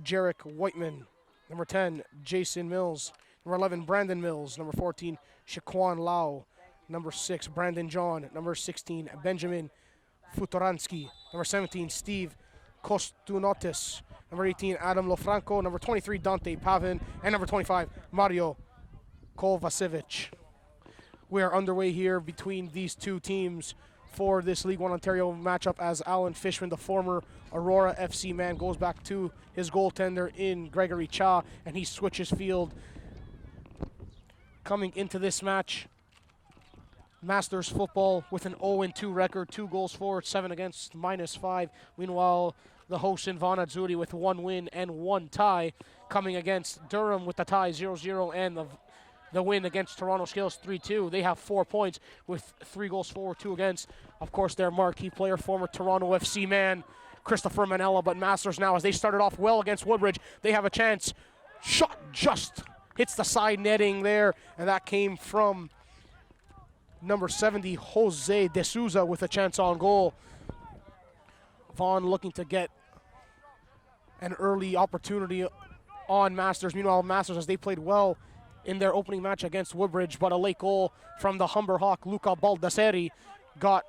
Jarek Whiteman. Number 10, Jason Mills. Number 11, Brandon Mills. Number 14, Shaquan Lau. Number 6, Brandon John. Number 16, Benjamin Futoransky. Number 17, Steve Kostunotis. Number 18, Adam Lofranco. Number 23, Dante Pavin. And number 25, Mario Kovacevic. We are underway here between these two teams for this League One Ontario matchup as Alan Fishman, the former Aurora FC man, goes back to his goaltender in Gregory Cha, and he switches field. Coming into this match, Masters football with an 0-2 record, 2 goals for, 7 against, -5. Meanwhile, the hosts in Vaughan Azzurri with 1 win and 1 tie, coming against Durham with the tie 0-0 and the win against Toronto Scales 3-2. They have 4 points with 3 goals for, 2 against. Of course, their marquee player, former Toronto FC man, Christopher Manella. But Masters now, as they started off well against Woodbridge, they have a chance. Shot just hits the side netting there, and that came from number 70, Jose De Souza, with a chance on goal. Vaughan looking to get an early opportunity on Masters. Meanwhile, Masters, as they played well in their opening match against Woodbridge, but a late goal from the Humber Hawk, Luca Baldasseri, got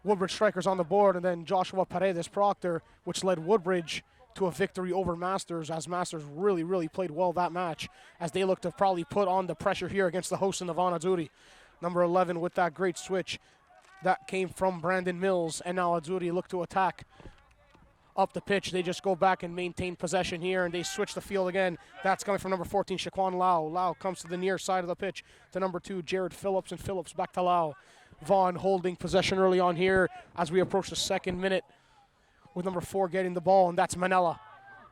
Woodbridge strikers on the board, and then Joshua Paredes Proctor, which led Woodbridge to a victory over Masters, as Masters really played well that match, as they look to probably put on the pressure here against the hosts in the Vaughan Azzurri. Number 11 with that great switch that came from Brandon Mills, and now Azzurri look to attack up the pitch. They just go back and maintain possession here, and they switch the field again. That's coming from number 14, Shaquan Lau. Lau comes to the near side of the pitch to number 2, Jared Phillips, and Phillips back to Lau. Vaughan holding possession early on here as we approach the 2nd minute, with number 4 getting the ball, and that's Manella.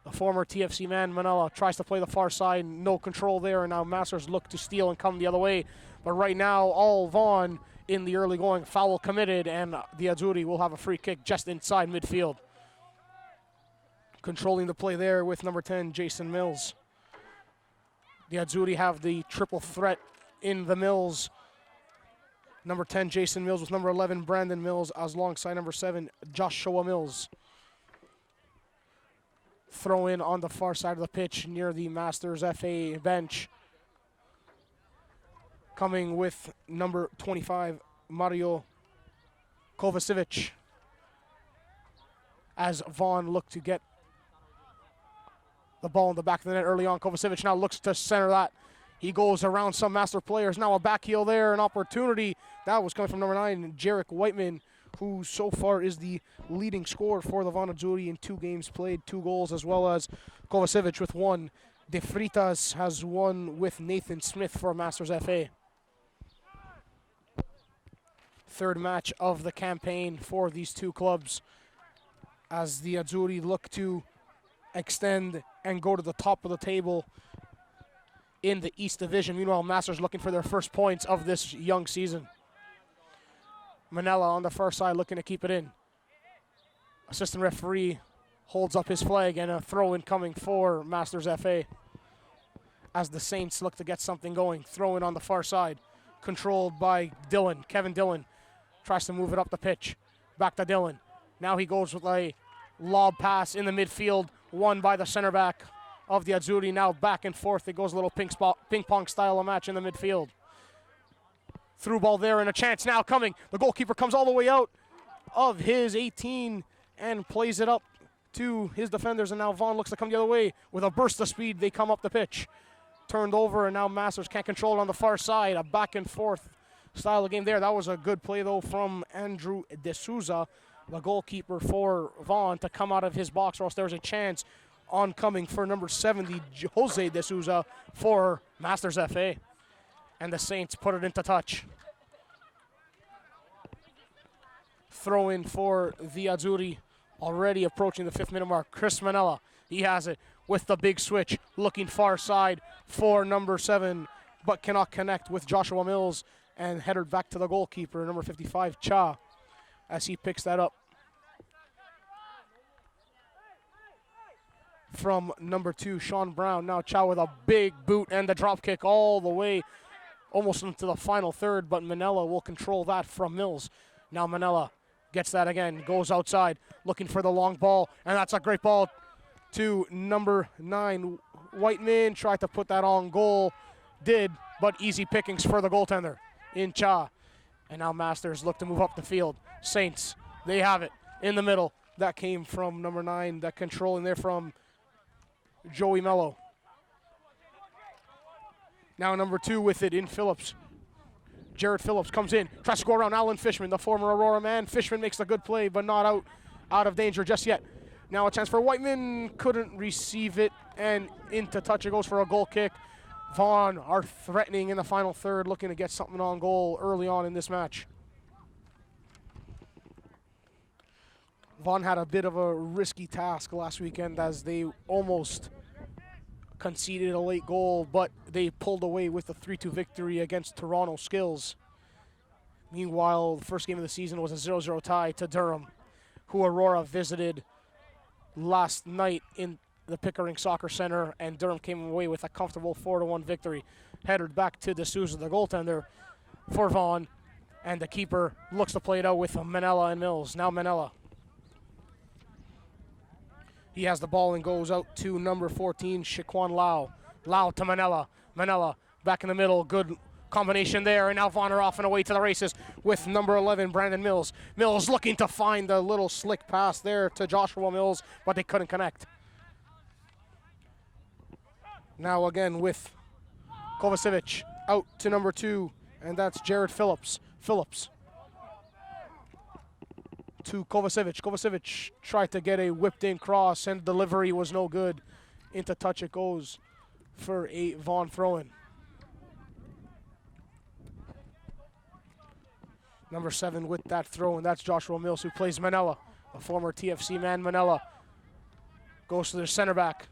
The former TFC man, Manella, tries to play the far side, no control there, and now Masters look to steal and come the other way. But right now, all Vaughan in the early going, foul committed, and the Azzurri will have a free kick just inside midfield. Controlling the play there with number 10, Jason Mills. The Azzurri have the triple threat in the Mills. Number 10, Jason Mills, with number 11, Brandon Mills, as alongside number 7, Joshua Mills. Throw in on the far side of the pitch near the Masters FA bench. Coming with number 25, Mario Kovacevic, as Vaughan look to get the ball in the back of the net early on. Kovacevic now looks to center that. He goes around some Master players. Now a back heel there, an opportunity. That was coming from number 9, Jarek Whiteman, who so far is the leading scorer for the Vaughan Azzurri in 2 games played, 2 goals, as well as Kovacevic with 1. De Fritas has 1 with Nathan Smith for Masters FA. 3rd match of the campaign for these 2 clubs, as the Azzurri look to extend and go to the top of the table in the East Division. Meanwhile, Masters looking for their first points of this young season. Manella on the far side looking to keep it in. Assistant referee holds up his flag, and a throw-in coming for Masters FA, as the Saints look to get something going. Throw-in on the far side, controlled by Dillon. Kevin Dillon tries to move it up the pitch. Back to Dillon. Now he goes with a lob pass in the midfield, won by the center back of the Azzurri. Now back and forth. It goes a little ping-pong style of match in the midfield. Through ball there, and a chance now coming. The goalkeeper comes all the way out of his 18 and plays it up to his defenders, and now Vaughan looks to come the other way. With a burst of speed, they come up the pitch. Turned over, and now Masters can't control it on the far side. A back and forth style of game there. That was a good play, though, from Andrew De Souza, the goalkeeper for Vaughan, to come out of his box, or else there was a chance oncoming for number 70, Jose De Souza, for Masters FA. And the Saints put it into touch. Throw in for the Azzurri, already approaching the 5th minute mark. Chris Manella, he has it with the big switch, looking far side for number 7, but cannot connect with Joshua Mills, and headed back to the goalkeeper, number 55, Cha, as he picks that up from number 2, Sean Brown. Now Cha with a big boot and the drop kick all the way almost into the final third, but Manella will control that from Mills. Now Manella gets that again, goes outside, looking for the long ball, and that's a great ball to number 9. Whiteman tried to put that on goal. Did, but easy pickings for the goaltender in Cha. And now Masters look to move up the field. Saints, they have it in the middle. That came from number 9, that control in there from Joey Mello. Now number 2 with it in Phillips. Jared Phillips comes in, tries to go around Alan Fishman, the former Aurora man. Fishman makes the good play, but not out of danger just yet. Now a chance for Whiteman, couldn't receive it, and into touch it goes for a goal kick. Vaughan are threatening in the final third, looking to get something on goal early on in this match. Vaughan had a bit of a risky task last weekend as they almost conceded a late goal, but they pulled away with a 3-2 victory against Toronto Skills. Meanwhile, the first game of the season was a 0-0 tie to Durham, who Aurora visited last night in the Pickering Soccer Center, and Durham came away with a comfortable 4-1 victory. Headed back to D'Souza, the goaltender for Vaughan, and the keeper looks to play it out with Manella and Mills. Now Manella. He has the ball and goes out to number 14, Shaquan Lau. Lau to Manella. Manella back in the middle. Good combination there. And now Vaughan are off and away to the races with number 11, Brandon Mills. Mills looking to find the little slick pass there to Joshua Mills, but they couldn't connect. Now again with Kovacevic out to number 2, and that's Jared Phillips. Phillips to Kovacevic. Kovacevic tried to get a whipped-in cross, and delivery was no good. Into touch it goes for a Vaughan throw-in. Number 7 with that throw, and that's Joshua Mills, who plays Manella. A former TFC man, Manella. Goes to their center back.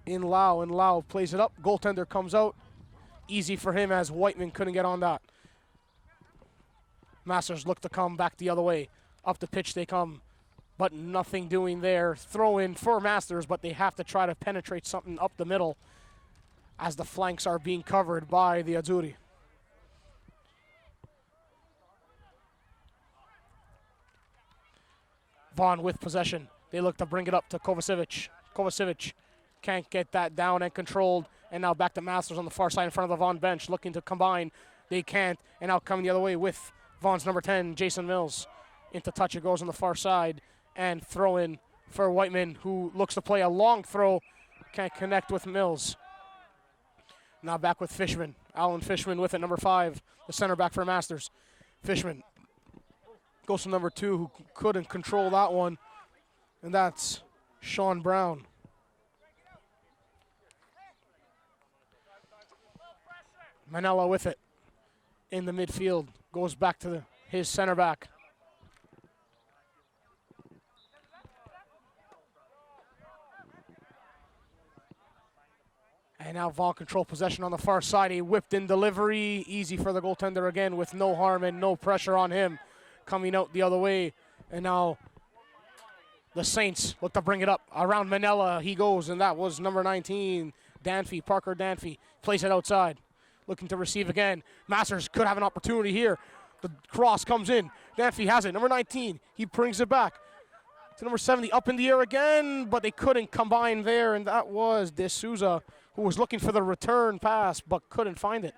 In Lau, and Lau plays it up. Goaltender comes out. Easy for him as Whiteman couldn't get on that. Masters look to come back the other way. Up the pitch they come, but nothing doing there. Throw in for Masters, but they have to try to penetrate something up the middle as the flanks are being covered by the Azzurri. Vaughan with possession. They look to bring it up to Kovacevic. Kovacevic can't get that down and controlled, and now back to Masters on the far side in front of the Vaughan bench, looking to combine. They can't, and now coming the other way with Vaughan's number 10, Jason Mills. Into touch it goes on the far side, and throw in for Whiteman, who looks to play a long throw. Can't connect with Mills. Now back with Fishman. Alan Fishman with it, number 5, the center back for Masters. Fishman goes to number 2, who couldn't control that one, and that's Sean Brown. Manella with it in the midfield. Goes back to his center back. And now Vaughan control possession on the far side. A whipped in delivery. Easy for the goaltender again with no harm and no pressure on him. Coming out the other way. And now the Saints look to bring it up. Around Manella he goes, and that was number 19, Danfy, Parker Danfy. Plays it outside. Looking to receive again. Masters could have an opportunity here. The cross comes in. Danfy has it. Number 19. He brings it back to number 70. Up in the air again, but they couldn't combine there, and that was D'Souza, who was looking for the return pass but couldn't find it.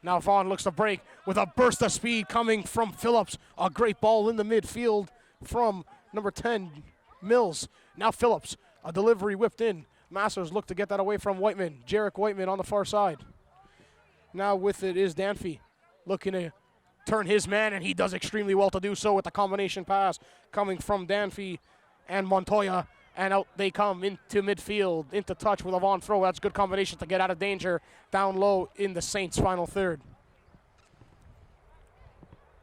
Now Vaughan looks to break with a burst of speed coming from Phillips. A great ball in the midfield from number 10, Mills. Now Phillips. A delivery whipped in. Masters look to get that away from Whiteman. Jarek Whiteman on the far side. Now with it is Danfy, looking to turn his man, and he does extremely well to do so with the combination pass coming from Danfy and Montoya. And out they come into midfield, into touch with a Vaughan throw. That's a good combination to get out of danger down low in the Saints' final third.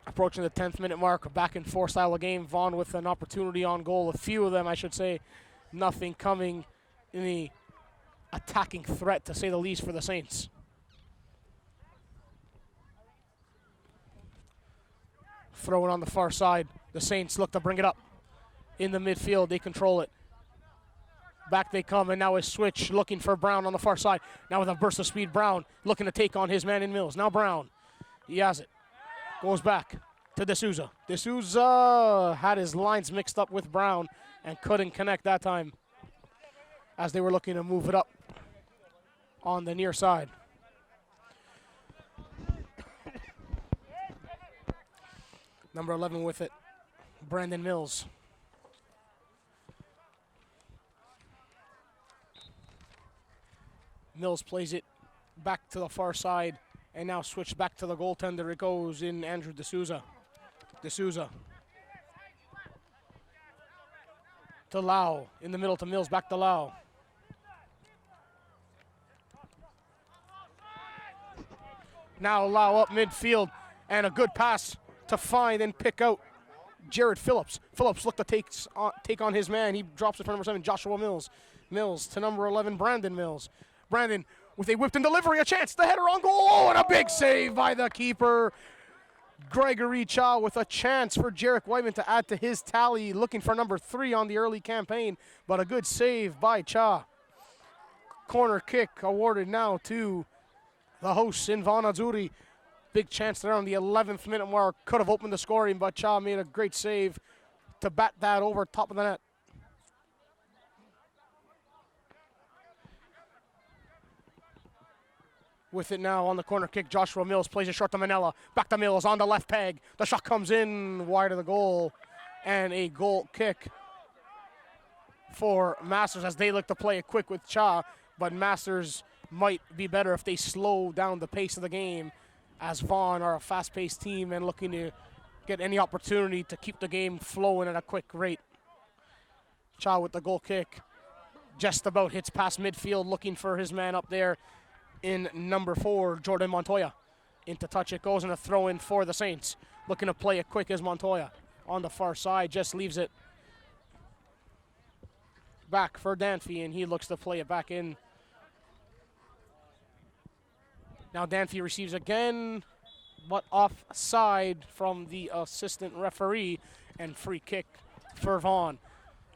Approaching the 10th minute mark, a back and forth style of game. Vaughan with an opportunity on goal, a few of them I should say. Nothing coming in the attacking threat, to say the least, for the Saints. Throw it on the far side. The Saints look to bring it up in the midfield. They control it. Back they come, and now a switch looking for Brown on the far side. Now with a burst of speed, Brown looking to take on his man in Mills. Now Brown, he has it. Goes back. to D'Souza. D'Souza had his lines mixed up with Brown and couldn't connect that time as they were looking to move it up on the near side. Number 11 with it, Brandon Mills. Mills plays it back to the far side and now switched back to the goaltender. It goes in Andrew D'Souza. D'Souza to Lau, in the middle to Mills, back to Lau. Now Lau up midfield, and a good pass to find and pick out Jared Phillips. Phillips looked to take on his man. He drops it for number 7, Joshua Mills. Mills to number 11, Brandon Mills. Brandon with a whipped in delivery, a chance, the header on goal, oh, and a big save by the keeper. Gregory Cha with a chance for Jarek Whiteman to add to his tally, looking for number 3 on the early campaign, but a good save by Cha. Corner kick awarded now to the hosts in Vaughan Azzurri. Big chance there on the 11th minute mark, could have opened the scoring, but Cha made a great save to bat that over top of the net. With it now on the corner kick, Joshua Mills plays it short to Manella. Back to Mills on the left peg. The shot comes in wide of the goal. And a goal kick for Masters as they look to play it quick with Cha. But Masters might be better if they slow down the pace of the game, as Vaughan are a fast-paced team and looking to get any opportunity to keep the game flowing at a quick rate. Cha with the goal kick. Just about hits past midfield, looking for his man up there in number 4, Jordan Montoya. Into touch it goes, and a throw in for the Saints. Looking to play it quick as Montoya. On the far side, just leaves it back for Danfy, and he looks to play it back in. Now Danfy receives again, but offside from the assistant referee, and free kick for Vaughan.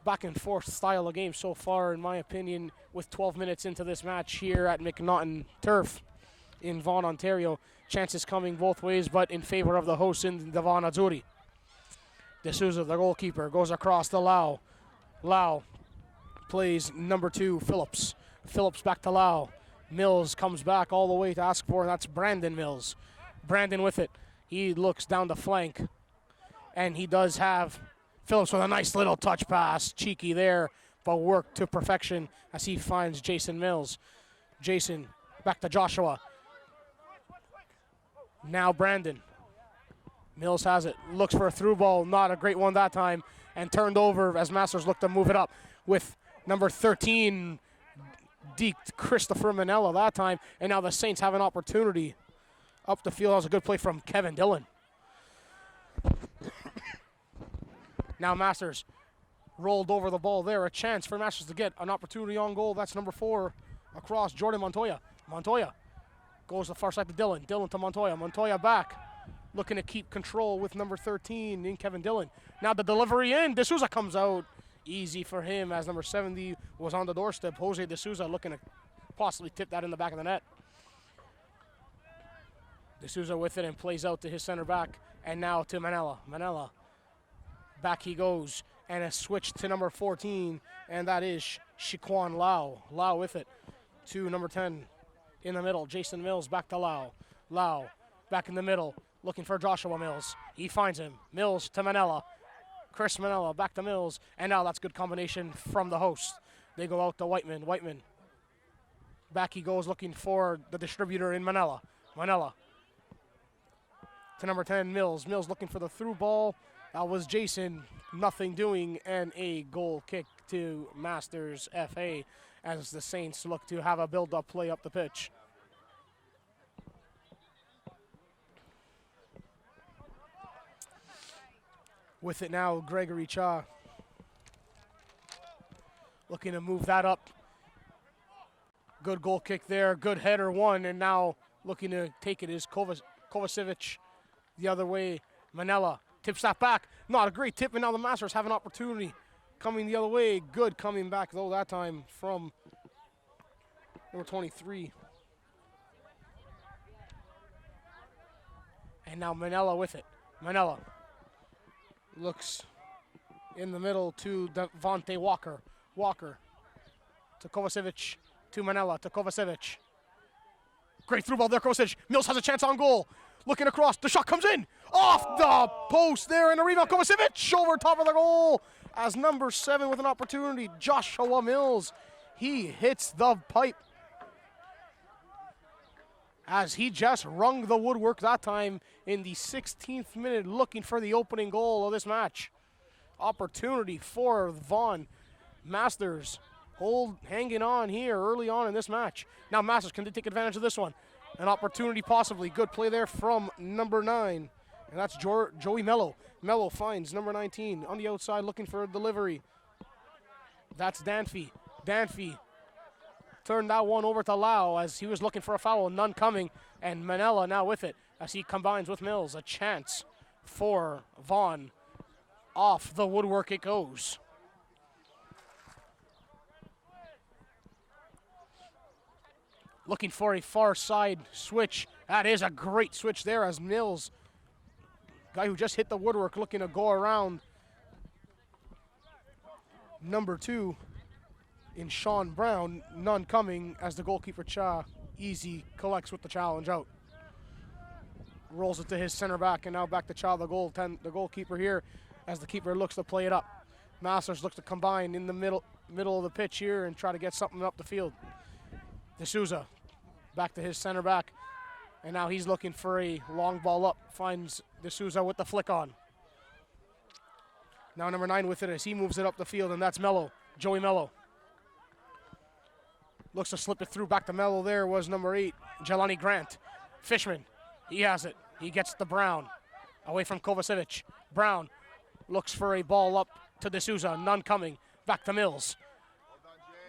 Back and forth style of game so far, in my opinion, with 12 minutes into this match here at McNaughton Turf in Vaughan, Ontario. Chances coming both ways, but in favor of the hosts in the Vaughan Azzurri. D'Souza, the goalkeeper, goes across to Lau. Lau plays number 2, Phillips. Phillips back to Lau. Mills comes back all the way to ask for, that's Brandon Mills. Brandon with it. He looks down the flank, and he does have Phillips with a nice little touch pass. Cheeky there, but worked to perfection as he finds Jason Mills. Jason back to Joshua. Now Brandon. Mills has it. Looks for a through ball. Not a great one that time. And turned over as Masters look to move it up with number 13, deked Christopher Manella that time. And now the Saints have an opportunity up the field. That was a good play from Kevin Dillon. Now Masters rolled over the ball there. A chance for Masters to get an opportunity on goal. That's number 4 across, Jordan Montoya. Montoya goes to the far side to Dillon. Dillon to Montoya. Montoya back. Looking to keep control with number 13 in Kevin Dillon. Now the delivery in. D'Souza comes out. Easy for him as number 70 was on the doorstep. Jose D'Souza looking to possibly tip that in the back of the net. D'Souza with it and plays out to his center back. And now to Manella. Manella. Back he goes, and a switch to number 14, and that is Shiquan Lau. Lau with it to number 10 in the middle. Jason Mills back to Lau. Lau back in the middle, looking for Joshua Mills. He finds him. Mills to Manella. Chris Manella back to Mills, and now that's good combination from the host. They go out to Whiteman. Whiteman. Back he goes, looking for the distributor in Manella. Manella to number 10, Mills. Mills looking for the through ball. That was Jason, nothing doing, and a goal kick to Masters FA as the Saints look to have a build-up play up the pitch. With it now, Gregory Cha looking to move that up. Good goal kick there, good header one, and now looking to take it is Kovacevic the other way. Manella tips that back. Not a great tip, and now the Masters have an opportunity coming the other way. Good coming back, though, that time from number 23. And now Manella with it. Manella looks in the middle to Devontae Walker. Walker to Kovacevic, to Manella, to Kovacevic. Great through ball there, Kovacevic. Mills has a chance on goal. Looking across, the shot comes in. Off the post there, and the rebound, Kovacevic over top of the goal. As number 7 with an opportunity, Joshua Mills. He hits the pipe. As he just rung the woodwork that time in the 16th minute, looking for the opening goal of this match. Opportunity for Vaughan. Masters hanging on here early on in this match. Now Masters, can they take advantage of this one? An opportunity possibly. Good play there from number 9. And that's Joey Mello. Mello finds number 19 on the outside looking for a delivery. That's Danfy. Danfy turned that one over to Lau as he was looking for a foul. None coming. And Manella now with it as he combines with Mills. A chance for Vaughan. Off the woodwork it goes. Looking for a far side switch. That is a great switch there as Mills, guy who just hit the woodwork, looking to go around number 2 in Sean Brown. None coming as the goalkeeper Cha easy collects with the challenge out. Rolls it to his center back, and now back to Cha, the goalkeeper here, as the keeper looks to play it up. Masters looks to combine in the middle of the pitch here and try to get something up the field. D'Souza back to his center back, and now he's looking for a long ball up. Finds D'Souza with the flick on. Now number 9 with it as he moves it up the field, and that's Mello, Joey Mello. Looks to slip it through back to Mello. There was number 8, Jelani Grant. Fishman, he has it. He gets to Brown, away from Kovacevic. Brown looks for a ball up to D'Souza, none coming. Back to Mills.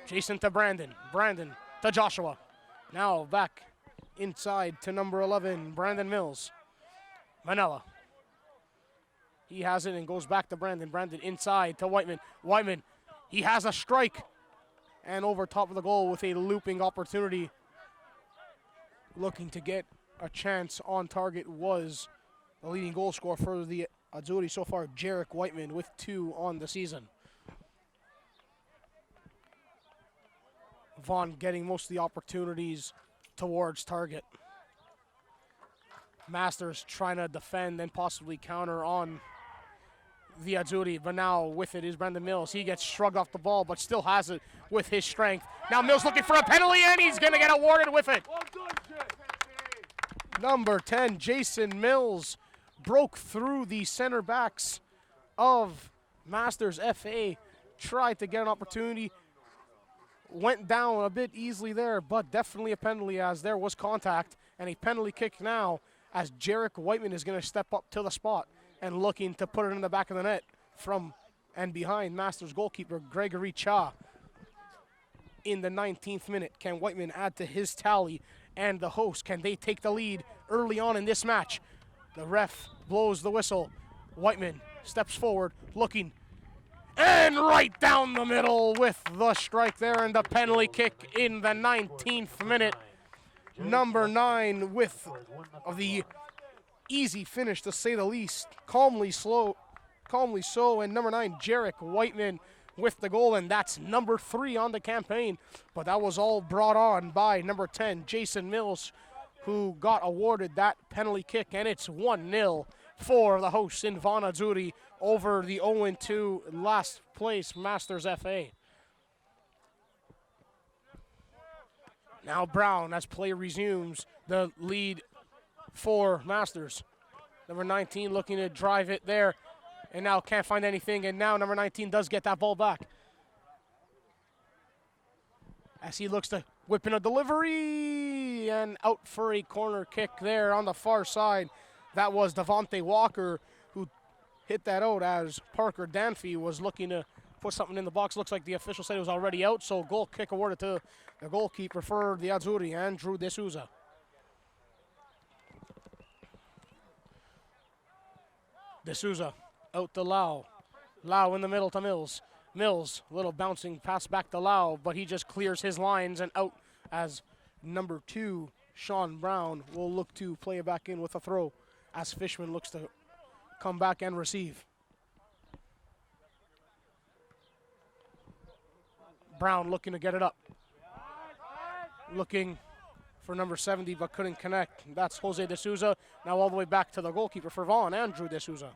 Jason to Brandon. Brandon to Joshua. Now back inside to number 11, Brandon Mills. Manella. He has it and goes back to Brandon. Brandon inside to Whiteman. Whiteman, he has a strike. And over top of the goal with a looping opportunity. Looking to get a chance on target was the leading goal scorer for the Azzurri so far, Jarek Whiteman, with 2 on the season. Vaughan getting most of the opportunities towards target. Masters trying to defend and possibly counter on the Azzurri, but now with it is Brandon Mills. He gets shrugged off the ball, but still has it with his strength. Now Mills looking for a penalty, and he's going to get awarded with it. Number 10, Jason Mills, broke through the center backs of Masters FA, tried to get an opportunity, went down a bit easily there, but definitely a penalty as there was contact, and a penalty kick now as Jarek Whiteman is going to step up to the spot and looking to put it in the back of the net from and behind Masters goalkeeper Gregory Cha. In the 19th minute, can Whiteman add to his tally? And the host, can they take the lead early on in this match? The ref blows the whistle. Whiteman steps forward, looking, and right down the middle with the strike there, and the penalty kick in the 19th minute. Number 9 with the easy finish, to say the least. Calmly so, and number 9, Jarek Whiteman with the goal, and that's number 3 on the campaign. But that was all brought on by number 10, Jason Mills, who got awarded that penalty kick, and it's 1-0 for the hosts in Vaughan Azzurri over the 0-2 last place Masters FA. Now Brown, as play resumes, the lead for Masters. Number 19 looking to drive it there, and now can't find anything, and now number 19 does get that ball back. As he looks to whip in a delivery, and out for a corner kick there on the far side. That was Devontae Walker who hit that out as Parker Danfy was looking to put something in the box. Looks like the official said it was already out, so goal kick awarded to the goalkeeper for the Azzurri, Andrew D'Souza. D'Souza out to Lau. Lau in the middle to Mills. Mills, little bouncing pass back to Lau, but he just clears his lines and out as number 2, Sean Brown, will look to play it back in with a throw as Fishman looks to come back and receive. Brown looking to get it up. Looking for number 70, but couldn't connect. That's Jose De Souza. Now all the way back to the goalkeeper for Vaughan, Andrew De Souza.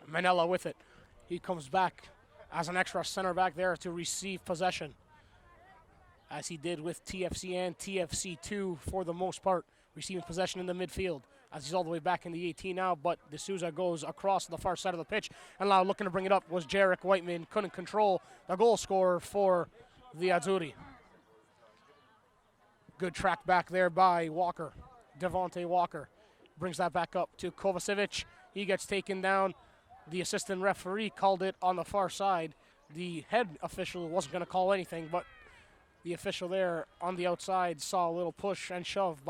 Manella with it. He comes back as an extra center back there to receive possession, as he did with TFC and TFC2 for the most part, receiving possession in the midfield, as he's all the way back in the 18 now, but De Souza goes across the far side of the pitch, and now looking to bring it up was Jarek Whiteman. Couldn't control the goal scorer for the Azzurri. Good track back there by Walker. Devontae Walker brings that back up to Kovacevic. He gets taken down. The assistant referee called it on the far side. The head official wasn't going to call anything, but the official there on the outside saw a little push and shove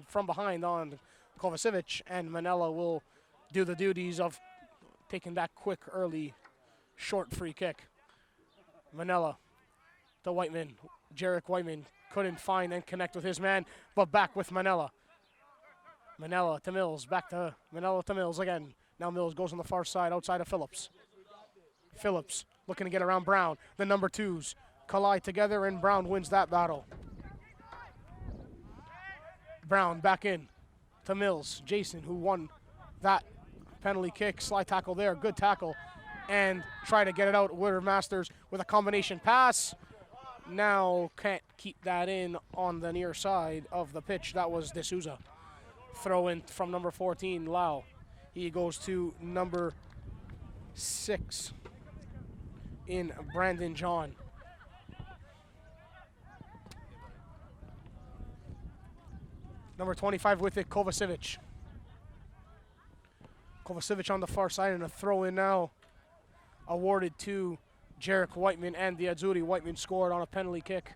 from behind on Kovacevic, and Manella will do the duties of taking that quick, early, short free kick. Manella to Whiteman. Jarek Whiteman couldn't find and connect with his man, but back with Manella. Manella to Mills, back to Manella to Mills again. Now Mills goes on the far side, outside of Phillips. Phillips looking to get around Brown. The number twos collide together, and Brown wins that battle. Brown back in to Mills. Jason, who won that penalty kick, slide tackle there, good tackle, and try to get it out. Where Masters with a combination pass. Now can't keep that in on the near side of the pitch. That was De Souza. Throw in from number 14, Lau. He goes to number 6 in Brandon John. Number 25 with it, Kovacevic. Kovacevic on the far side, and a throw in now awarded to Jarek Whiteman and the Azzurri. Whiteman scored on a penalty kick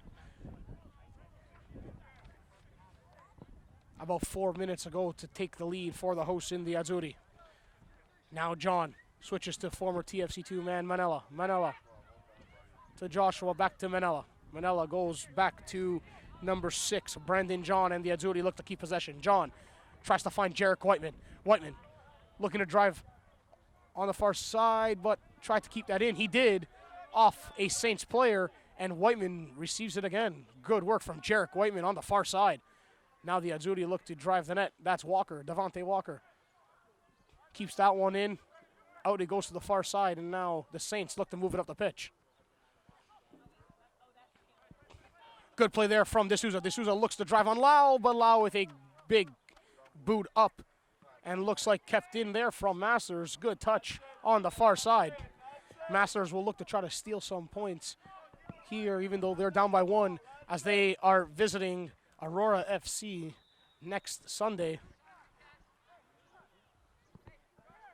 about 4 minutes ago to take the lead for the hosts in the Azzurri. Now John switches to former TFC2 man Manella. Manella to Joshua, back to Manella. Manella goes back to number 6, Brandon John, and the Azzurri look to keep possession. John tries to find Jarek Whiteman. Whiteman looking to drive on the far side, but tried to keep that in. He did, off a Saints player, and Whiteman receives it again. Good work from Jarek Whiteman on the far side. Now the Azzurri look to drive the net. That's Walker, Devontae Walker. Keeps that one in. Out it goes to the far side, and now the Saints look to move it up the pitch. Good play there from De Souza. De Souza looks to drive on Lau, but Lau with a big boot up, and looks like kept in there from Masters. Good touch on the far side. Masters will look to try to steal some points here, even though they're down by 1, as they are visiting Aurora FC next Sunday,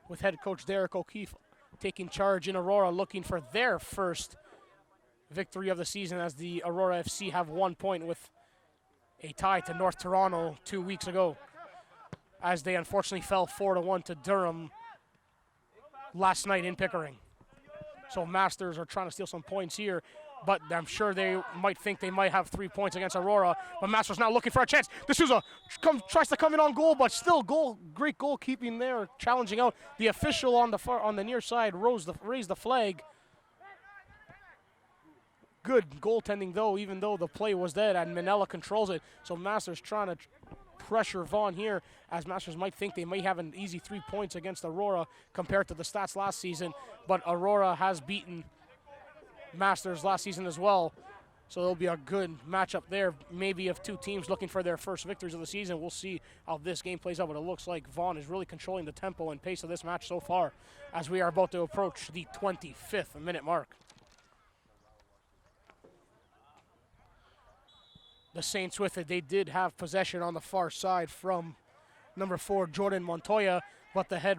with head coach Derek O'Keefe taking charge in Aurora, looking for their first victory of the season, as the Aurora FC have 1 point with a tie to North Toronto 2 weeks ago, as they unfortunately fell 4-1 to Durham last night in Pickering. So Masters are trying to steal some points here, but I'm sure they might think they might have 3 points against Aurora. But Masters now looking for a chance. De Souza tries to come in on goal, but still great goalkeeping there, challenging out. The official on the near side raised the flag. Good goaltending though, even though the play was dead, and Manella controls it. So Masters trying to pressure Vaughan here, as Masters might think they may have an easy 3 points against Aurora compared to the stats last season, but Aurora has beaten Masters last season as well, so there'll be a good matchup there, maybe of 2 teams looking for their first victories of the season. We'll see how this game plays out, but it looks like Vaughan is really controlling the tempo and pace of this match so far, as we are about to approach the 25th minute mark. The Saints with it. They did have possession on the far side from number 4, Jordan Montoya, but the head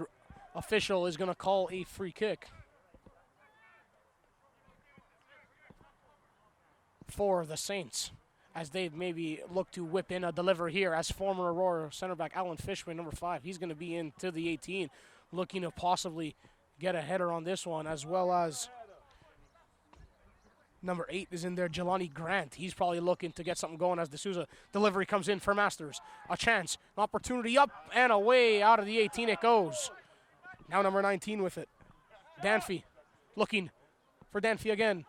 official is going to call a free kick for the Saints, as they maybe look to whip in a deliver here, as former Aurora center back Alan Fishman, number 5, he's going to be into the 18, looking to possibly get a header on this one, as well as Number 8 is in there, Jelani Grant. He's probably looking to get something going as D'Souza delivery comes in for Masters. A chance, an opportunity, up and away, out of the 18 it goes. Now number 19 with it. Danfy looking for Danfy again.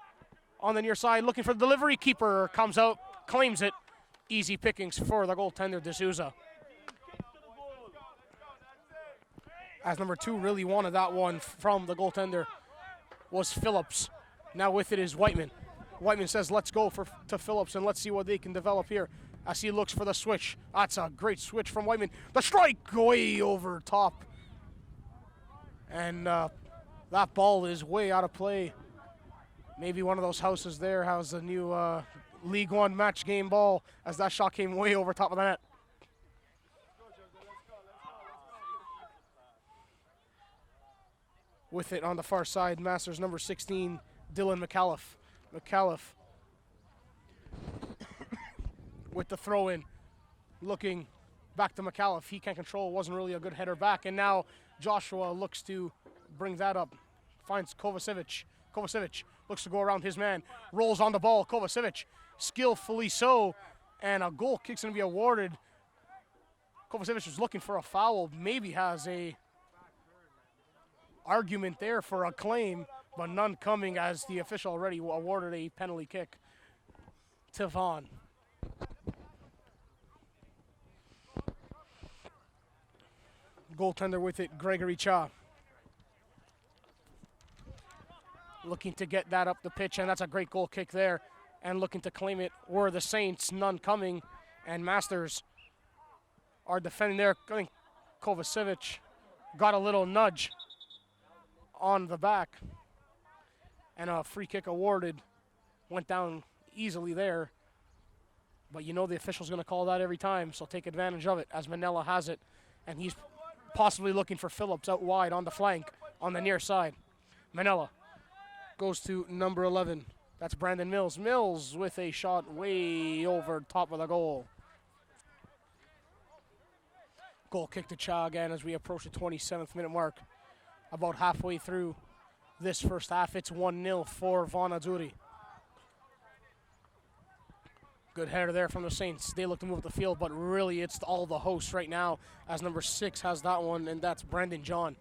On the near side, looking for the delivery. Keeper comes out, claims it. Easy pickings for the goaltender, D'Souza. As number 2 really wanted that one from the goaltender was Phillips. Now with it is Whiteman. Whiteman says, let's go to Phillips and let's see what they can develop here as he looks for the switch. That's a great switch from Whiteman. The strike way over top. And that ball is way out of play. Maybe one of those houses there has a new League One match game ball as that shot came way over top of the net. With it on the far side, Masters number 16, Dylan McAuliffe. McAuliffe with the throw in, looking back to McAuliffe. He can't control, wasn't really a good header back. And now Joshua looks to bring that up, finds Kovacevic. Kovacevic looks to go around his man, rolls on the ball. Kovacevic, skillfully so, and a goal kick's going to be awarded. Kovacevic was looking for a foul, maybe has a argument there for a claim, but none coming as the official already awarded a penalty kick to Vaughan. Goaltender with it, Gregory Cha. Looking to get that up the pitch, and that's a great goal kick there. And looking to claim it were the Saints, none coming. And Masters are defending there. I think Kovacevic got a little nudge on the back. And a free kick awarded. Went down easily there. But you know the official's going to call that every time, so take advantage of it as Manella has it. And he's possibly looking for Phillips out wide on the flank, on the near side. Manella goes to number 11. That's Brandon Mills. Mills with a shot way over top of the goal. Goal kick to Cha again as we approach the 27th minute mark. About halfway through this first half, it's 1-0 for Vaughan Azzurri. Good header there from the Saints. They look to move up the field, but really it's all the hosts right now as number 6 has that one, and that's Brandon John.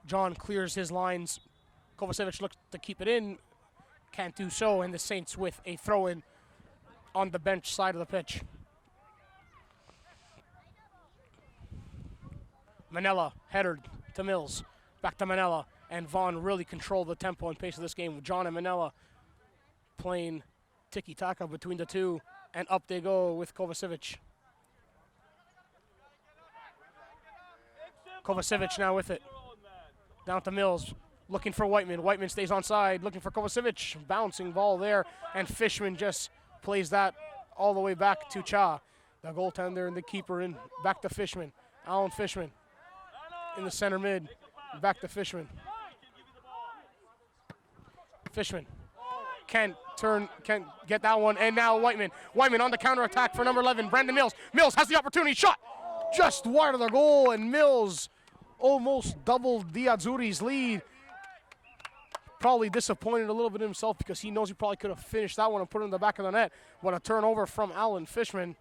John clears his lines. Kovacevic looks to keep it in. Can't do so, and the Saints with a throw-in on the bench side of the pitch. Manella headered to Mills. Back to Manella, and Vaughan really controlled the tempo and pace of this game with John and Manella playing tiki-taka between the two, and up they go with Kovacevic. Kovacevic now with it. Down to Mills, looking for Whiteman. Whiteman stays onside, looking for Kovacevic. Bouncing ball there, and Fishman just plays that all the way back to Cha. The goaltender and the keeper in. Back to Fishman. Alan Fishman in the center mid. Back to Fishman. Fishman can't get that one, and now Whiteman. Whiteman on the counterattack for number 11, Brandon Mills. Mills has the opportunity, shot just wide of the goal, and Mills almost doubled the Azzurri's lead. Probably disappointed a little bit in himself because he knows he probably could have finished that one and put it in the back of the net. What a turnover from Alan Fishman,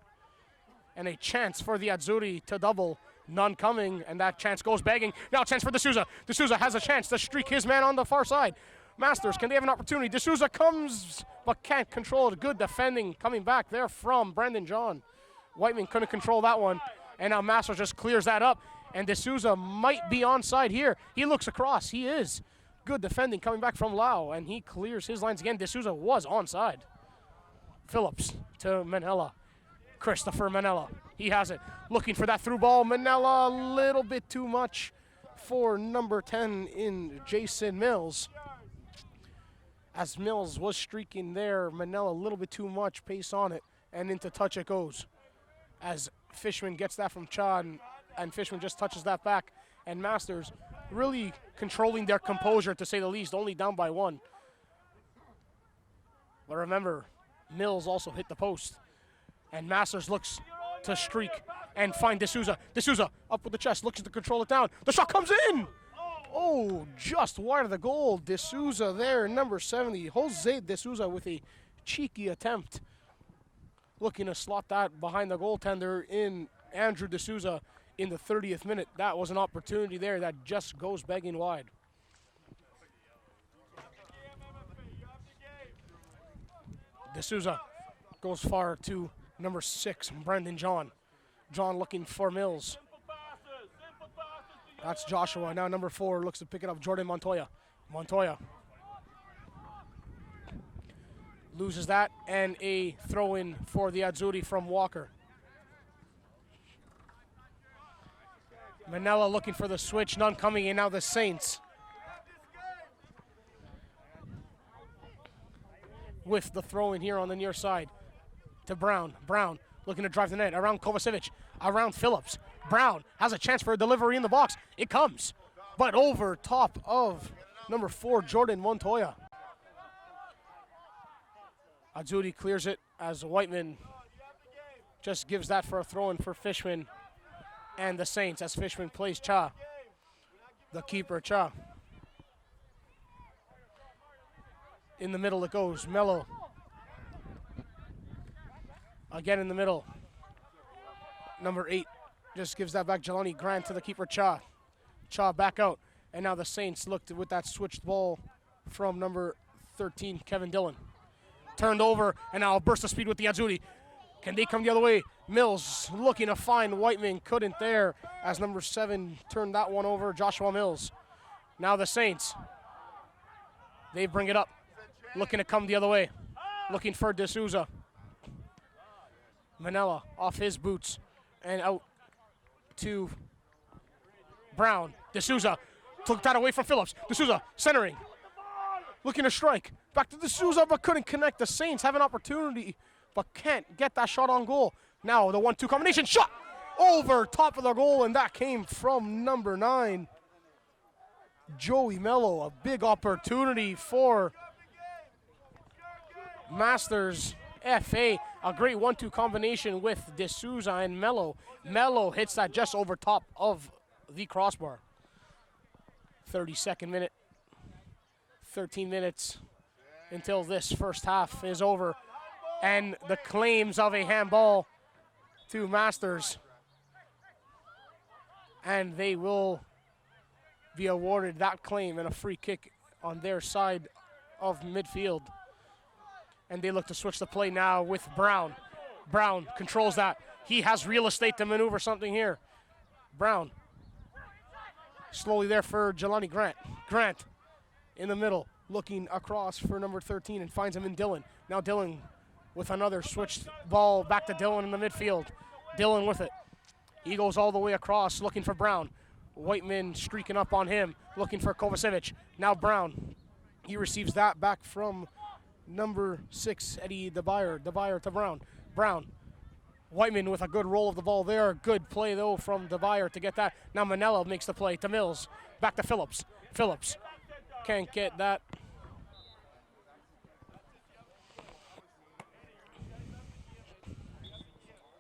and a chance for the Azzurri to double. None coming, and that chance goes begging. Now a chance for D'Souza. D'Souza has a chance to streak his man on the far side. Masters, can they have an opportunity? D'Souza comes, but can't control it. Good defending coming back there from Brandon John. Whiteman couldn't control that one, and now Masters just clears that up, and D'Souza might be onside here. He looks across. He is. Good defending coming back from Lau, and he clears his lines again. D'Souza was onside. Phillips to Manella. Christopher Manella. He has it. Looking for that through ball. Manella, a little bit too much for number 10 in Jason Mills. As Mills was streaking there, Manella a little bit too much pace on it, and into touch it goes. As Fishman gets that from Cha, and Fishman just touches that back, and Masters really controlling their composure, to say the least, only down by 1. But remember, Mills also hit the post, and Masters looks to streak and find D'Souza. D'Souza up with the chest, looks to control it down. The shot comes in! Oh, just wide of the goal. D'Souza there, number 70. Jose D'Souza with a cheeky attempt. Looking to slot that behind the goaltender in Andrew D'Souza in the 30th minute. That was an opportunity there that just goes begging wide. D'Souza goes far to number 6, Brendan John. John looking for Mills. That's Joshua. Now number 4 looks to pick it up, Jordan Montoya. Montoya loses that, and a throw-in for the Azzurri from Walker. Manella looking for the switch, none coming in. Now the Saints with the throw-in here on the near side to Brown. Brown looking to drive the net around Kovacevic, around Phillips. Brown has a chance for a delivery in the box. It comes, but over top of number 4, Jordan Montoya. Azzurri clears it as Whiteman just gives that for a throw-in for Fishman and the Saints as Fishman plays Cha. The keeper, Cha. In the middle it goes, Mello. Again in the middle. Number 8 just gives that back, Jelani Grant to the keeper, Cha. Cha back out. And now the Saints looked with that switched ball from number 13, Kevin Dillon. Turned over, and now a burst of speed with the Azzurri. Can they come the other way? Mills looking to find Whiteman, couldn't there as number 7 turned that one over, Joshua Mills. Now the Saints, they bring it up, looking to come the other way, looking for D'Souza. Manella off his boots and out to Brown. D'Souza took that away from Phillips. D'Souza centering, looking to strike. Back to D'Souza, but couldn't connect. The Saints have an opportunity, but can't get that shot on goal. Now the 1-2 combination shot over top of the goal, and that came from number 9, Joey Mello. A big opportunity for Masters FA. A great 1-2 combination with D'Souza and Mello. Mello hits that just over top of the crossbar. 32nd minute, 13 minutes until this first half is over. And the claims of a handball to Masters. And they will be awarded that claim and a free kick on their side of midfield. And they look to switch the play now with Brown. Brown controls that. He has real estate to maneuver something here. Brown slowly there for Jelani Grant. Grant in the middle, looking across for number 13 and finds him in Dillon. Now Dillon with another switched ball back to Dillon in the midfield. Dillon with it. He goes all the way across looking for Brown. Whiteman streaking up on him, looking for Kovacevic. Now Brown. He receives that back from number 6, Eddie DeBuyer. DeBuyer to Brown. Brown. Whiteman with a good roll of the ball there. Good play, though, from DeBuyer to get that. Now Manella makes the play to Mills. Back to Phillips. Phillips can't get that.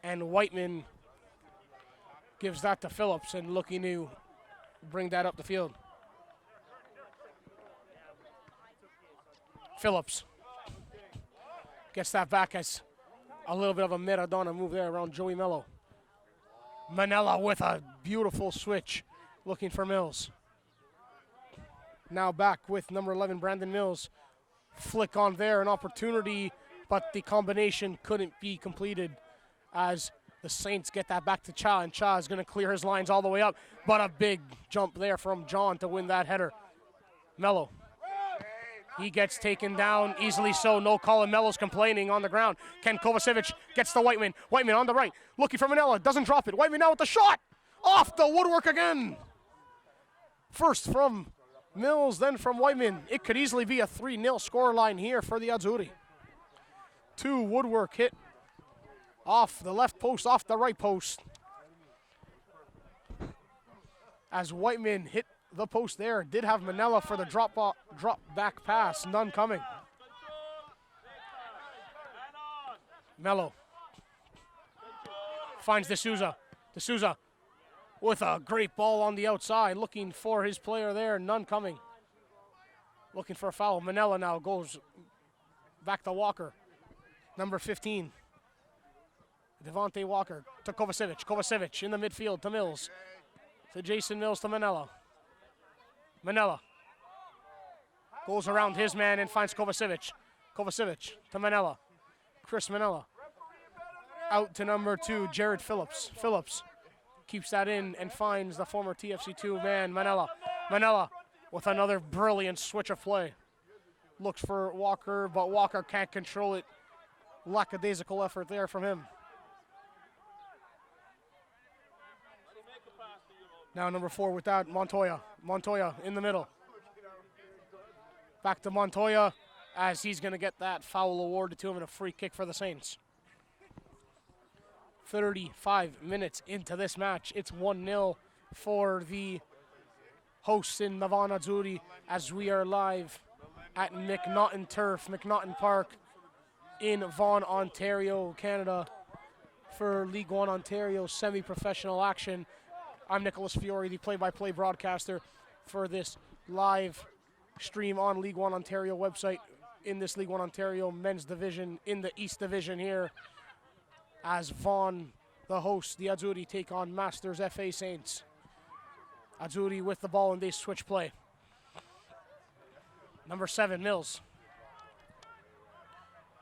And Whiteman gives that to Phillips and looking to bring that up the field. Phillips gets that back as a little bit of a Maradona move there around Joey Mello. Manella with a beautiful switch, looking for Mills. Now back with number 11, Brandon Mills. Flick on there, an opportunity, but the combination couldn't be completed as the Saints get that back to Cha, and Cha is going to clear his lines all the way up, but a big jump there from John to win that header. Mello. He gets taken down easily so. No call, and Mello's complaining on the ground. Ken Kovacevic gets to Whiteman. Whiteman on the right, looking for Manella. Doesn't drop it. Whiteman now with the shot. Off the woodwork again. First from Mills, then from Whiteman. It could easily be a 3-0 scoreline here for the Azzurri. 2 woodwork hit off the left post, off the right post. As Whiteman hit the post there, did have Manella for the drop back pass, none coming. Mello finds D'Souza. D'Souza with a great ball on the outside, looking for his player there, none coming. Looking for a foul. Manella now goes back to Walker. Number 15. Devontae Walker to Kovacevic. Kovacevic in the midfield to Mills. To Jason Mills to Manella. Manella goes around his man and finds Kovacevic. Kovacevic to Manella. Chris Manella. Out to number 2, Jared Phillips. Phillips keeps that in and finds the former TFC2 man, Manella. Manella with another brilliant switch of play. Looks for Walker, but Walker can't control it. Lackadaisical effort there from him. Now number 4 with that, Montoya. Montoya in the middle. Back to Montoya as he's going to get that foul awarded to him and a free kick for the Saints. 35 minutes into this match. It's 1-0 for the hosts in the Vaughan Azzurri as we are live at McNaughton Turf, McNaughton Park in Vaughan, Ontario, Canada for League One Ontario semi-professional action. I'm Nicholas Fiore, the play-by-play broadcaster for this live stream on League One Ontario website in this League One Ontario men's division in the East Division here as Vaughan, the hosts, the Azzurri, take on Masters FA Saints. Azzurri with the ball and they switch play. Number 7, Mills.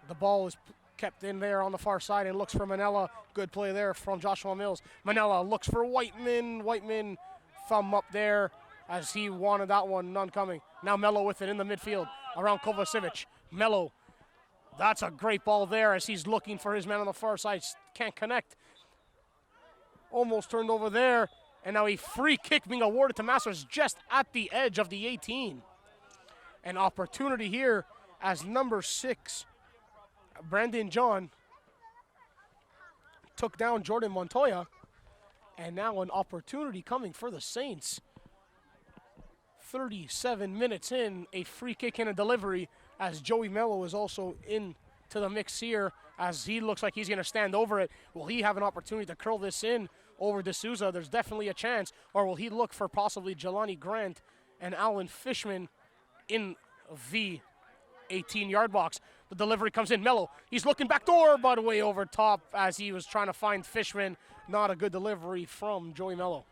The ball is kept in there on the far side and looks for Manella. Good play there from Joshua Mills. Manella looks for Whiteman. Whiteman thumb up there as he wanted that one, none coming. Now Mello with it in the midfield around Kovacevic. Mello, that's a great ball there as he's looking for his man on the far side. Can't connect. Almost turned over there. And now a free kick being awarded to Masters just at the edge of the 18. An opportunity here as number 6, Brandon John, took down Jordan Montoya. And now an opportunity coming for the Saints. 37 minutes in, a free kick and a delivery as Joey Mello is also into the mix here as he looks like he's going to stand over it. Will he have an opportunity to curl this in over D'Souza? There's definitely a chance. Or will he look for possibly Jelani Grant and Alan Fishman in the 18-yard box? The delivery comes in. Mello, he's looking back door, but way over top as he was trying to find Fishman. Not a good delivery from Joey Mello.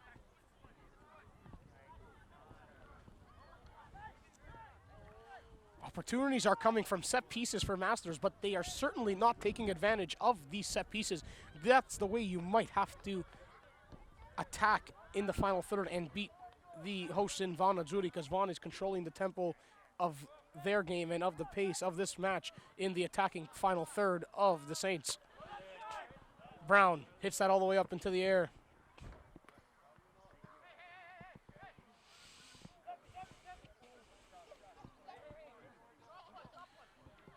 Opportunities are coming from set pieces for Masters, but they are certainly not taking advantage of these set pieces. That's the way you might have to attack in the final third and beat the hosts in Vaughan Azzurri, because Vaughan is controlling the tempo of their game and of the pace of this match in the attacking final third of the Saints. Brown hits that all the way up into the air.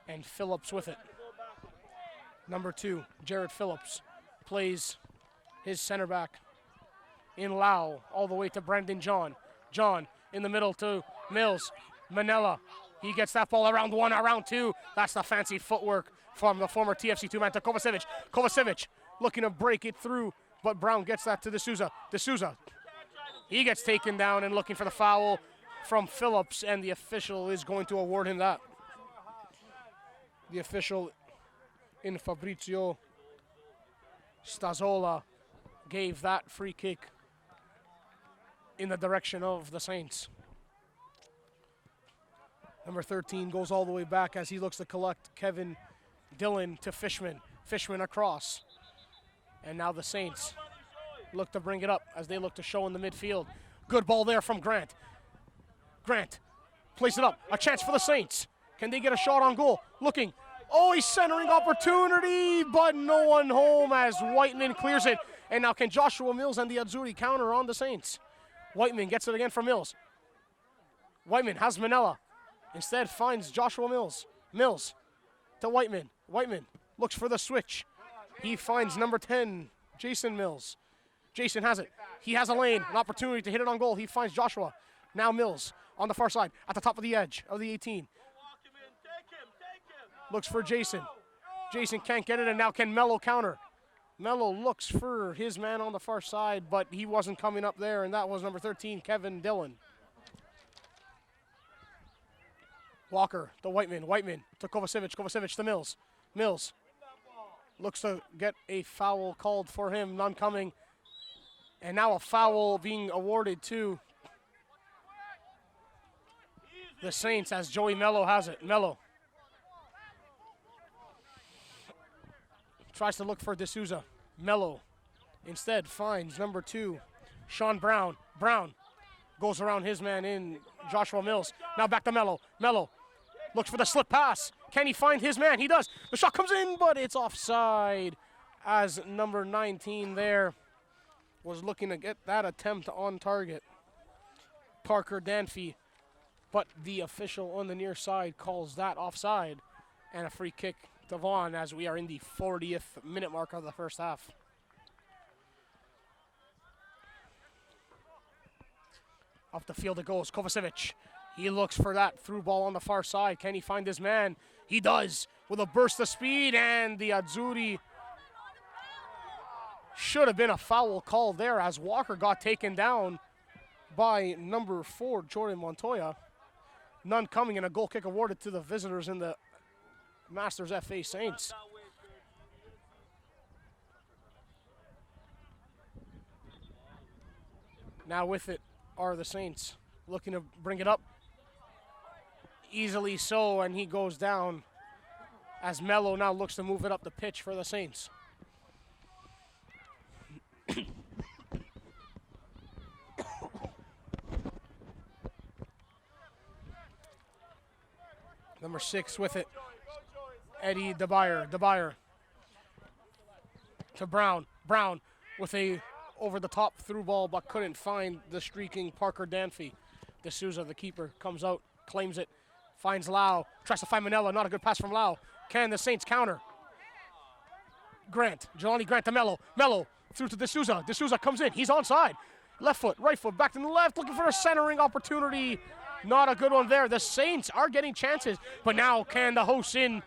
And Phillips with it. Number 2, Jared Phillips, plays his center back in Lau all the way to Brandon John. John in the middle to Mills. Manella, he gets that ball around 1, around 2. That's the fancy footwork from the former TFC2 man to Kovacevic. Kovacevic looking to break it through, but Brown gets that to D'Souza. D'Souza, he gets taken down and looking for the foul from Phillips, and the official is going to award him that. The official in Fabrizio Stazola gave that free kick in the direction of the Saints. Number 13 goes all the way back as he looks to collect Kevin Dillon to Fishman. Fishman across. And now the Saints look to bring it up as they look to show in the midfield. Good ball there from Grant. Grant plays it up. A chance for the Saints. Can they get a shot on goal? Looking. Oh, he's centering opportunity, but no one home as Whiteman clears it. And now can Joshua Mills and the Azzurri counter on the Saints? Whiteman gets it again from Mills. Whiteman has Manella. Instead finds Joshua Mills. Mills to Whiteman. Whiteman looks for the switch. He finds number 10, Jason Mills. Jason has it. He has a lane, an opportunity to hit it on goal. He finds Joshua. Now Mills on the far side at the top of the edge of the 18. Looks for Jason. Jason can't get it, and now can Mello counter. Mello looks for his man on the far side, but he wasn't coming up there, and that was number 13, Kevin Dillon. Walker to Whiteman. Whiteman to Kovacevic. Kovacevic to Mills. Mills looks to get a foul called for him. None coming. And now a foul being awarded to the Saints as Joey Mello has it. Mello tries to look for D'Souza. Mello instead finds number 2, Sean Brown. Brown goes around his man in Joshua Mills. Now back to Mello. Mello looks for the slip pass. Can he find his man? He does. The shot comes in, but it's offside as number 19 there was looking to get that attempt on target. Parker Danfee, but the official on the near side calls that offside, and a free kick to Vaughan as we are in the 40th minute mark of the first half. Up the field it goes. Kovacevic. He looks for that through ball on the far side. Can he find his man? He does with a burst of speed, and the Azzurri should have been a foul call there as Walker got taken down by number 4, Jordan Montoya. None coming, and a goal kick awarded to the visitors in the Masters FA Saints. Now with it are the Saints looking to bring it up. Easily so, and he goes down as Mello now looks to move it up the pitch for the Saints. Number 6 with it. Eddie DeBeyer. DeBeyer to Brown. Brown with a over-the-top through ball, but couldn't find the streaking Parker Danfee. D'Souza, the keeper, comes out, claims it, finds Lau, tries to find Manella. Not a good pass from Lau. Can the Saints counter? Grant. Jelani Grant to Mello. Mello through to D'Souza. D'Souza comes in. He's onside. Left foot, right foot, back to the left, looking for a centering opportunity. Not a good one there. The Saints are getting chances, but now can the hosts in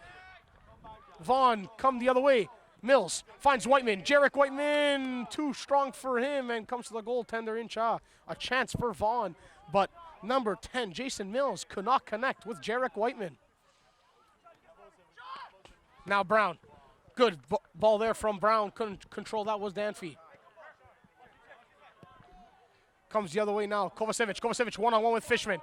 Vaughan come the other way? Mills finds Whiteman. Jarek Whiteman, too strong for him, and comes to the goaltender in Cha. A chance for Vaughan, but number 10, Jason Mills, could not connect with Jarek Whiteman. Now Brown. Good ball there from Brown. Couldn't control that was Danfee. Comes the other way now. Kovacevic. Kovacevic one-on-one with Fishman.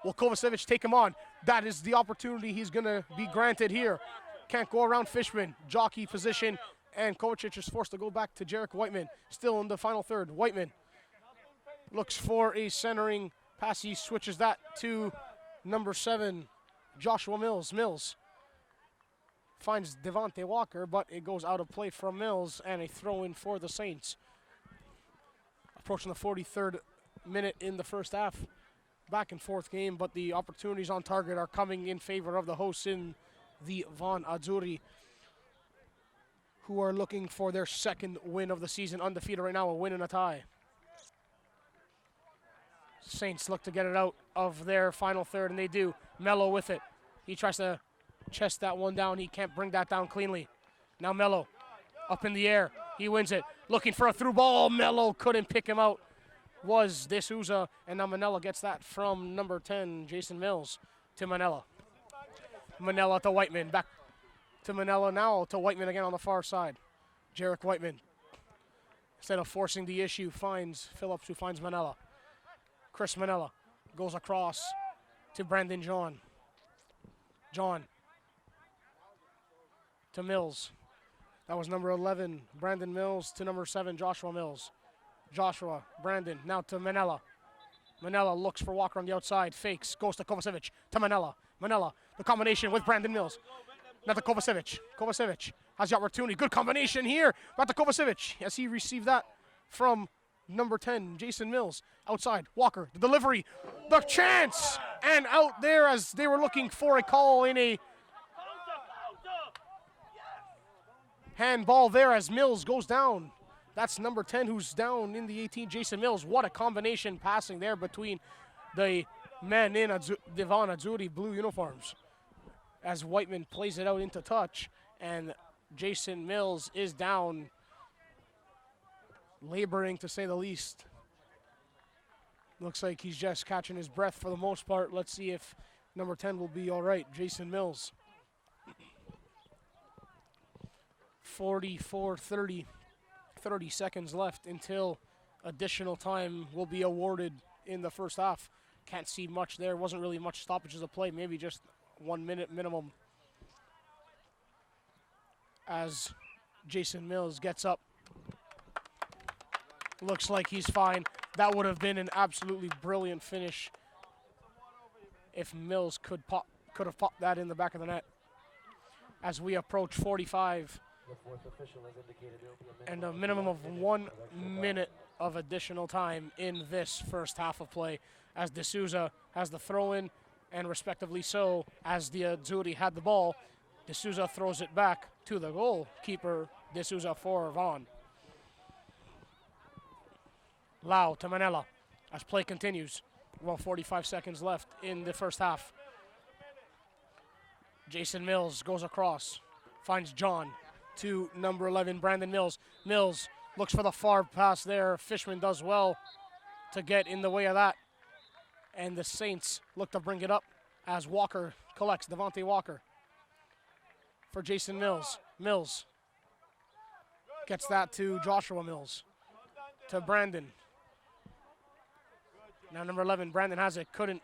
Will Kovacevic take him on? That is the opportunity he's going to be granted here. Can't go around Fishman. Jockey position, and Kovacic is forced to go back to Jarek Whiteman. Still in the final third. Whiteman looks for a centering pass. He switches that to number 7, Joshua Mills. Mills finds Devontae Walker, but it goes out of play from Mills, and a throw-in for the Saints. Approaching the 43rd minute in the first half. Back and forth game, but the opportunities on target are coming in favor of the hosts in the Vaughan Azzurri, who are looking for their second win of the season. Undefeated right now, a win and a tie. Saints look to get it out of their final third, and they do. Mello with it. He tries to chest that one down. He can't bring that down cleanly. Now Mello up in the air. He wins it. Looking for a through ball. Mello couldn't pick him out. Was D'Souza, and now Manella gets that from number 10, Jason Mills, to Manella. Manella to Whiteman. Back to Manella now to Whiteman again on the far side. Jarek Whiteman, instead of forcing the issue, finds Phillips, who finds Manella. Chris Manella goes across to Brandon John. John to Mills. That was number 11, Brandon Mills, to number 7, Joshua Mills. Joshua, Brandon, now to Manella. Manella looks for Walker on the outside, fakes, goes to Kovacevic, to Manella. Manella, the combination with Brandon Mills. Now to Kovacevic. Kovacevic has the opportunity. Good combination here. Back to Kovacevic as he received that from number 10, Jason Mills. Outside, Walker, the delivery, the chance, and out there as they were looking for a call in a handball there as Mills goes down. That's number 10 who's down in the 18, Jason Mills. What a combination passing there between the men in the Vaughan Azzurri blue uniforms. As Whiteman plays it out into touch, and Jason Mills is down laboring to say the least. Looks like he's just catching his breath for the most part. Let's see if number 10 will be all right. Jason Mills. 44-30, 30 seconds left until additional time will be awarded in the first half. Can't see much there. Wasn't really much stoppages of play, maybe just 1 minute minimum. As Jason Mills gets up. Looks like he's fine. That would have been an absolutely brilliant finish if Mills could have popped that in the back of the net. As we approach 45 and a minimum of 1 minute of additional time in this first half of play, as D'Souza has the throw-in, and respectively so, as the Azzurri had the ball, D'Souza throws it back to the goalkeeper, D'Souza for Vaughan. Lau to Manella as play continues. Well, 45 seconds left in the first half. Jason Mills goes across, finds John to number 11, Brandon Mills. Mills looks for the far pass there. Fishman does well to get in the way of that. And the Saints look to bring it up as Walker collects, Devontae Walker for Jason Mills. Mills gets that to Joshua Mills, to Brandon. Now number 11, Brandon has it, couldn't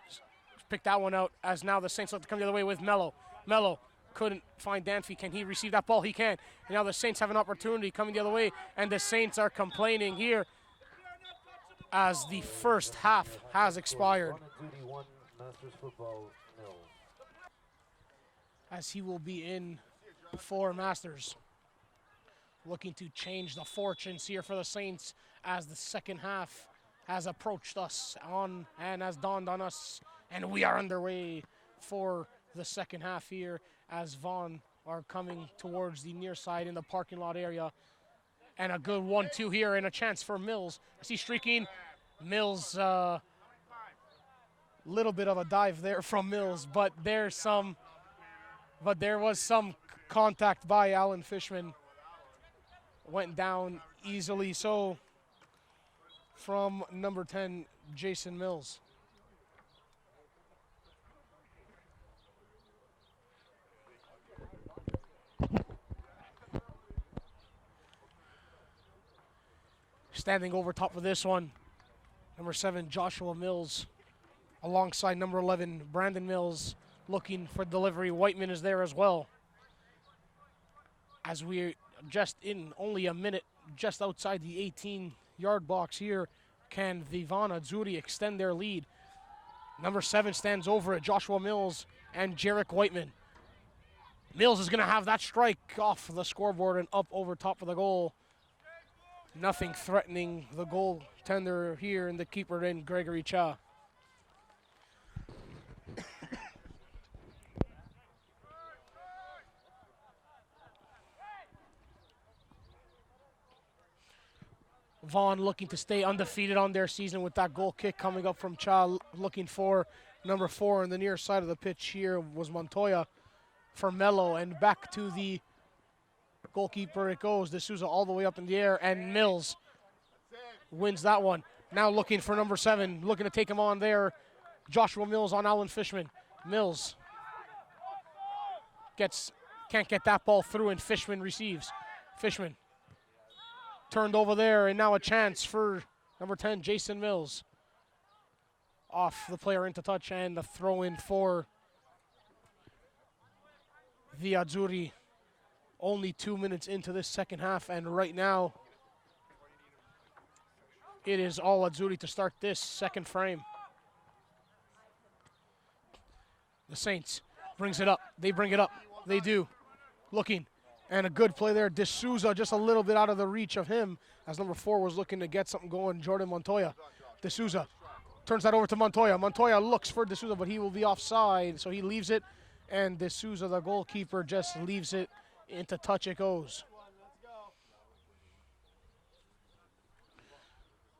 pick that one out, as now the Saints look to come the other way with Mello. Mello couldn't find Danfy. Can he receive that ball? He can. And now the Saints have an opportunity coming the other way, and the Saints are complaining here as the first half has expired. As he will be in for Masters. Looking to change the fortunes here for the Saints as the second half has approached us and has dawned on us, and we are underway for the second half here as Vaughan are coming towards the near side in the parking lot area. And a good 1-2 here and a chance for Mills. I see streaking. Mills, little bit of a dive there from Mills, but there was some contact by Alan Fishman. Went down easily so from number 10, Jason Mills. Standing over top of this one, number 7, Joshua Mills, alongside number 11, Brandon Mills, looking for delivery. Whiteman is there as well. As we're just in only a minute, just outside the 18-yard box here, can the Vaughan Azzurri extend their lead? Number 7 stands over it, Joshua Mills and Jarek Whiteman. Mills is going to have that strike off the scoreboard and up over top of the goal. Nothing threatening the goaltender here, and the keeper in Gregory Cha. Vaughan looking to stay undefeated on their season with that goal kick coming up from Cha, looking for number 4 on the near side of the pitch here was Montoya for Mello, and back to the goalkeeper it goes. D'Souza all the way up in the air, and Mills wins that one. Now looking for number 7, looking to take him on there. Joshua Mills on Alan Fishman. Mills can't get that ball through, and Fishman receives. Fishman turned over there, and now a chance for number 10, Jason Mills. Off the player into touch, and the throw in for the Azzurri. Only 2 minutes into this second half, and right now it is all Azzurri to start this second frame. The Saints brings it up. They bring it up. They do. Looking, and a good play there. D'Souza just a little bit out of the reach of him as number 4 was looking to get something going. Jordan Montoya. D'Souza turns that over to Montoya. Montoya looks for D'Souza, but he will be offside, so he leaves it, and D'Souza, the goalkeeper, just leaves it. Into touch it goes.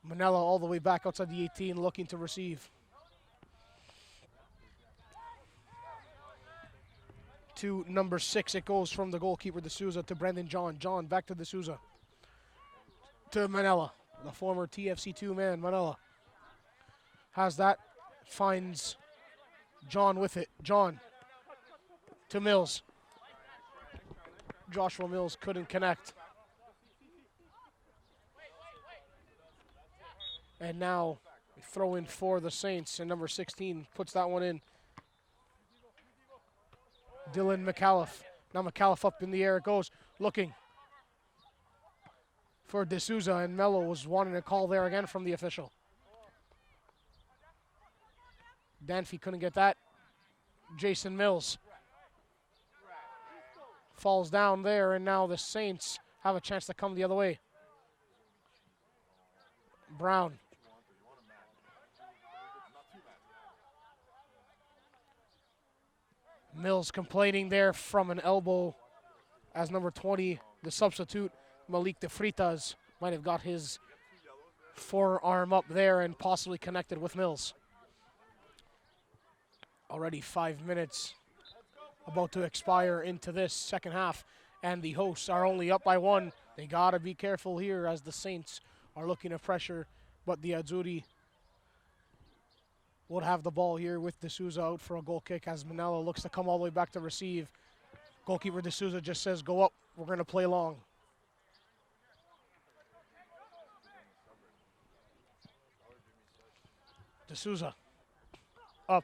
Manella all the way back outside the 18, looking to receive. To number 6, it goes from the goalkeeper D'Souza to Brandon John. John back to D'Souza. To Manella. the former TFC2 man, Manella. Has that, finds John with it. John to Mills. Joshua Mills couldn't connect. And now throw in for the Saints, and number 16 puts that one in. Dylan McAuliffe. Now McAuliffe up in the air it goes, looking for D'Souza, and Mello was wanting a call there again from the official. Danfy couldn't get that. Jason Mills falls down there, and now the Saints have a chance to come the other way. Brown. Mills complaining there from an elbow as number 20, the substitute, Malik De Fritas, might have got his forearm up there and possibly connected with Mills. Already 5 minutes about to expire into this second half, and the hosts are only up by 1. They gotta be careful here as the Saints are looking to pressure, but the Azzurri would have the ball here with D'Souza out for a goal kick as Manella looks to come all the way back to receive. Goalkeeper D'Souza just says, go up, we're gonna play long. D'Souza, up.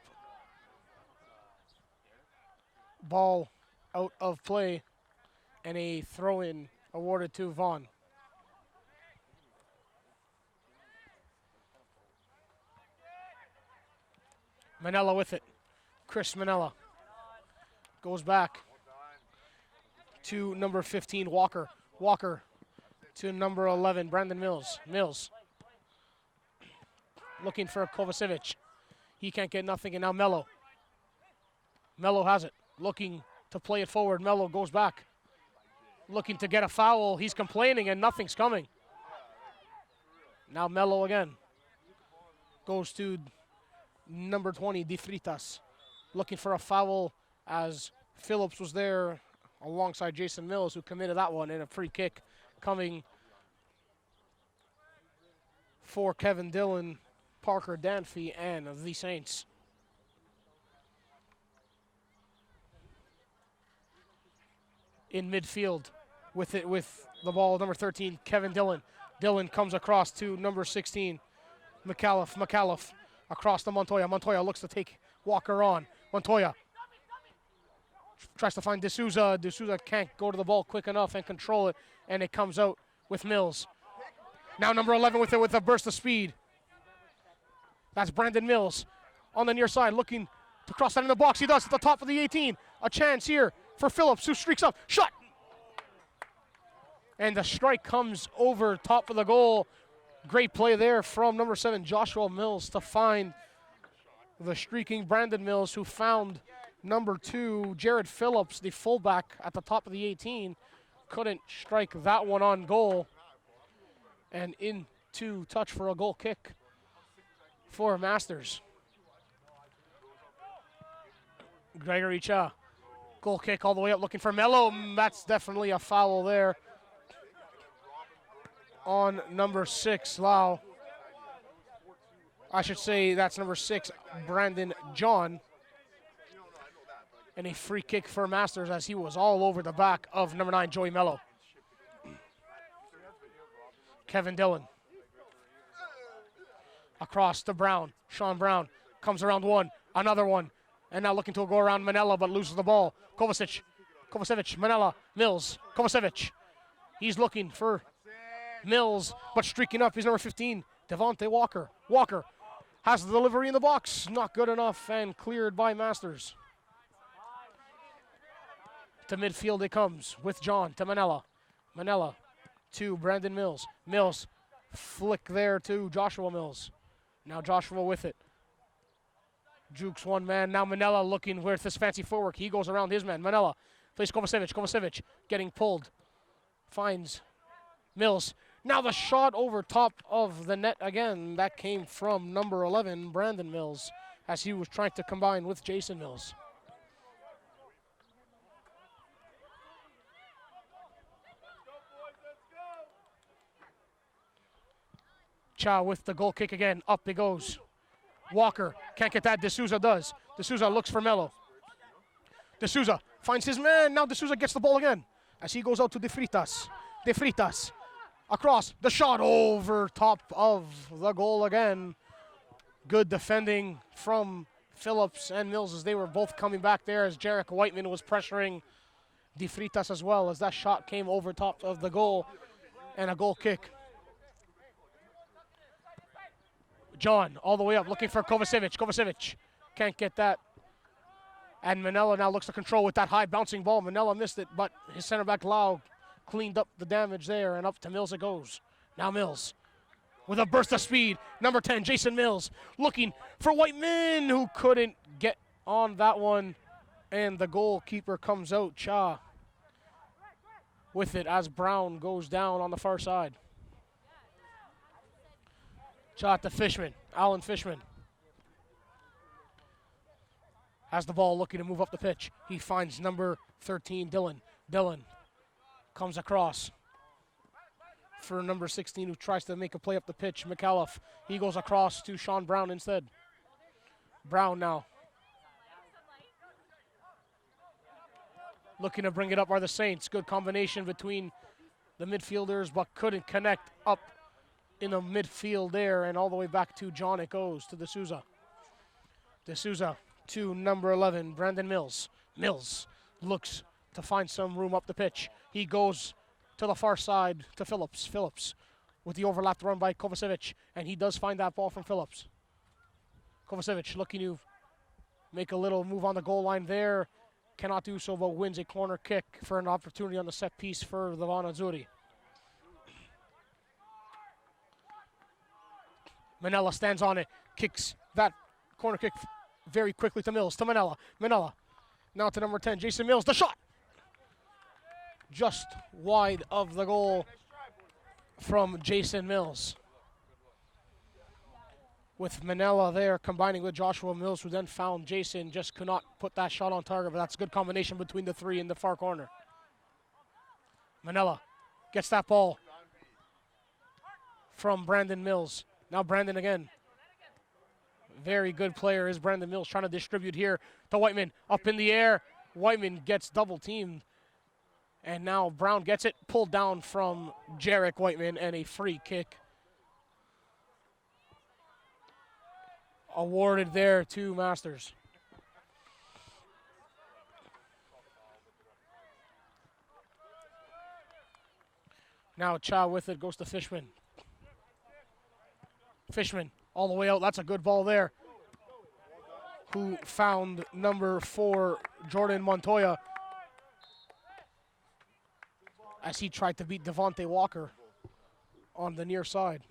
Ball out of play, and a throw-in awarded to Vaughan. Manella with it. Chris Manella goes back to number 15, Walker. Walker to number 11, Brandon Mills. Mills looking for Kovacevic. He can't get nothing, and now Mello. Mello has it, looking to play it forward. Mello goes back, looking to get a foul. He's complaining, and nothing's coming. Now Mello again. Goes to number 20, De Fritas, looking for a foul as Phillips was there alongside Jason Mills, who committed that one, and a free kick coming for Kevin Dillon, Parker Danfy, and the Saints. In midfield with it, with the ball, number 13, Kevin Dillon. Dillon comes across to number 16, McAuliffe. McAuliffe across to Montoya. Montoya looks to take Walker on. Montoya tries to find D'Souza. D'Souza can't go to the ball quick enough and control it, and it comes out with Mills. Now number 11 with it with a burst of speed. That's Brandon Mills on the near side, looking to cross that in the box. He does at the top of the 18. A chance here for Phillips, who streaks up. Shot! And the strike comes over top of the goal. Great play there from number 7, Joshua Mills, to find the streaking Brandon Mills, who found number 2, Jared Phillips, the fullback, at the top of the 18. Couldn't strike that one on goal. And into touch for a goal kick for Masters. Gregory Cha, goal kick all the way up, looking for Mello. That's definitely a foul there on number 6, Lau. I should say that's number 6, Brandon John. And a free kick for Masters as he was all over the back of number 9, Joey Mello. Kevin Dillon. Across to Brown. Sean Brown comes around one, another one. And now looking to go around Manella, but loses the ball. Kovacevic, Manella, Mills, Kovacevic. He's looking for Mills, but streaking up. He's number 15, Devontae Walker. Walker has the delivery in the box. Not good enough, and cleared by Masters. To midfield it comes with John to Manella. Manella to Brandon Mills. Mills flick there to Joshua Mills. Now Joshua with it. Jukes one man. Now Manella looking with his fancy footwork. He goes around his man. Manella plays Kovacevic. Kovacevic getting pulled. Finds Mills. Now the shot over top of the net again. That came from number 11, Brandon Mills, as he was trying to combine with Jason Mills. Cha with the goal kick again. Up it goes. Walker can't get that. D'Souza does. D'Souza looks for Melo. D'Souza finds his man. Now D'Souza gets the ball again as he goes out to De Freitas. De Freitas across. The shot over top of the goal again. Good defending from Phillips and Mills as they were both coming back there as Jarek Whiteman was pressuring De Freitas as well as that shot came over top of the goal and a goal kick. John all the way up looking for Kovacevic. Kovacevic can't get that. And Manella now looks to control with that high bouncing ball. Manella missed it, but his center back Lau cleaned up the damage there, and up to Mills it goes. Now Mills with a burst of speed. Number 10, Jason Mills, looking for Whiteman, who couldn't get on that one. And the goalkeeper comes out, Cha, with it as Brown goes down on the far side. Shot to Fishman, Alan Fishman. Has the ball looking to move up the pitch. He finds number 13, Dylan. Dylan comes across for number 16 who tries to make a play up the pitch, McAuliffe. He goes across to Sean Brown instead. Brown now. Looking to bring it up are the Saints. Good combination between the midfielders, but couldn't connect up in the midfield there, and all the way back to John it goes to D'Souza. D'Souza to number 11, Brandon Mills. Mills looks to find some room up the pitch. He goes to the far side to Phillips. Phillips with the overlapped run by Kovacevic, and he does find that ball from Phillips. Kovacevic looking to make a little move on the goal line there. Cannot do so, but wins a corner kick for an opportunity on the set piece for the Vaughan Azzurri. Manella stands on it, kicks that corner kick very quickly to Mills, to Manella. Manella now to number 10, Jason Mills, the shot! Just wide of the goal from Jason Mills. With Manella there combining with Joshua Mills, who then found Jason, just could not put that shot on target, but that's a good combination between the three in the far corner. Manella gets that ball from Brandon Mills. Now Brandon again. Very good player is Brandon Mills, trying to distribute here to Whiteman. Up in the air. Whiteman gets double teamed. And now Brown gets it pulled down from Jarek Whiteman, and a free kick awarded there to Masters. Now Cha with it, goes to Fishman. Fishman all the way out. That's a good ball there. Who found number 4, Jordan Montoya, as he tried to beat Devontae Walker on the near side.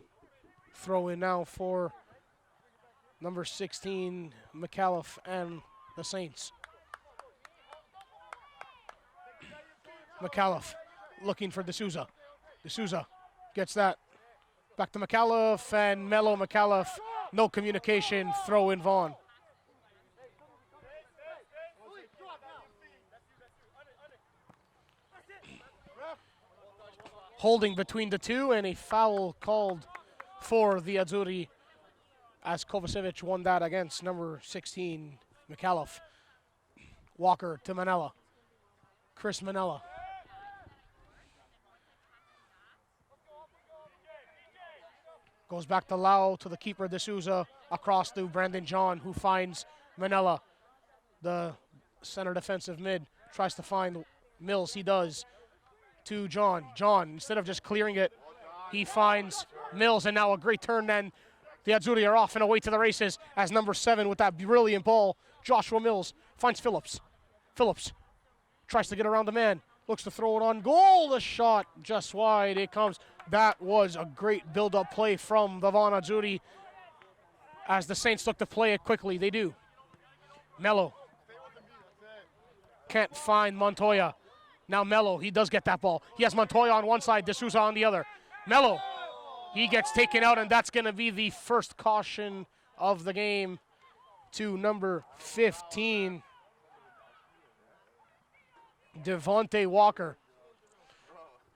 Throw in now for number 16, McAuliffe and the Saints. McAuliffe looking for D'Souza. D'Souza gets that. Back to McAuliffe, and Mello McAuliffe, no communication, throw in Vaughan. Holding between the two, and a foul called for the Azzurri as Kovacevic won that against number 16, McAuliffe. Walker to Manella. Chris Manella. Goes back to Lau, to the keeper, D'Souza, across to Brandon John, who finds Manella, the center defensive mid. Tries to find Mills, he does, to John. John, instead of just clearing it, he finds Mills, and now a great turn, and the Azzurri are off and away to the races as number 7 with that brilliant ball. Joshua Mills finds Phillips. Phillips tries to get around the man, looks to throw it on goal. The shot just wide, it comes. That was a great build-up play from the Vaughan Azzurri as the Saints look to play it quickly. They do. Mello can't find Montoya. Now Mello, he does get that ball. He has Montoya on one side, D'Souza on the other. Mello, he gets taken out, and that's going to be the first caution of the game to number 15, Devontae Walker.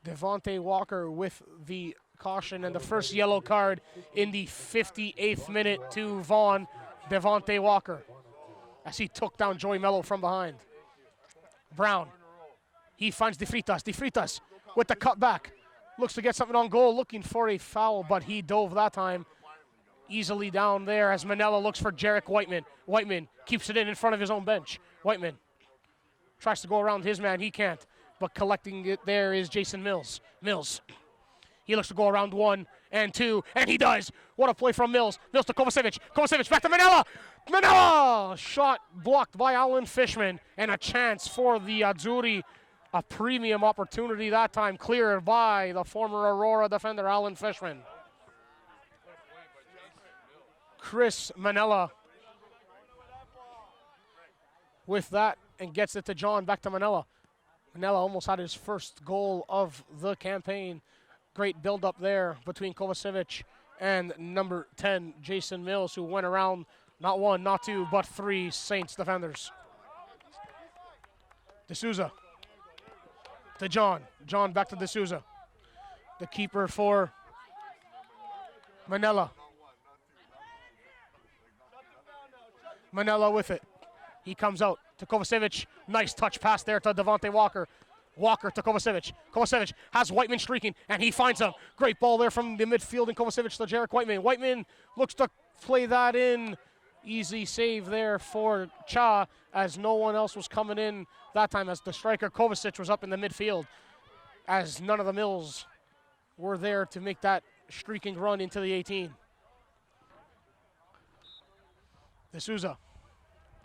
Devontae Walker with the caution and the first yellow card in the 58th minute to Vaughan, Devontae Walker, as he took down Joey Mello from behind. Brown, he finds De Freitas with the cutback. Looks to get something on goal, looking for a foul, but he dove that time easily down there as Manella looks for Jarek Whiteman. Whiteman keeps it in front of his own bench. Whiteman tries to go around his man, he can't. But collecting it there is Jason Mills. He looks to go around 1 and 2, and he does. What a play from Mills. Mills to Kovacevic. Kovacevic back to Manella. Manella! Shot blocked by Alan Fishman, and a chance for the Azzurri. A premium opportunity that time, cleared by the former Aurora defender, Alan Fishman. Chris Manella with that and gets it to John, back to Manella. Manella almost had his first goal of the campaign. Great build-up there between Kovacevic and number 10, Jason Mills, who went around not 1, not 2, but 3 Saints defenders. D'Souza to John. John back to D'Souza. The keeper for Manella. Manella with it. He comes out to Kovacevic. Nice touch pass there to Devontae Walker. Walker to Kovacevic. Kovacevic has Whiteman streaking, and he finds him. Great ball there from the midfield, and Kovacevic to Jarek Whiteman. Whiteman looks to play that in. Easy save there for Cha, as no one else was coming in that time, as the striker Kovacic was up in the midfield, as none of the Mills were there to make that streaking run into the 18. D'Souza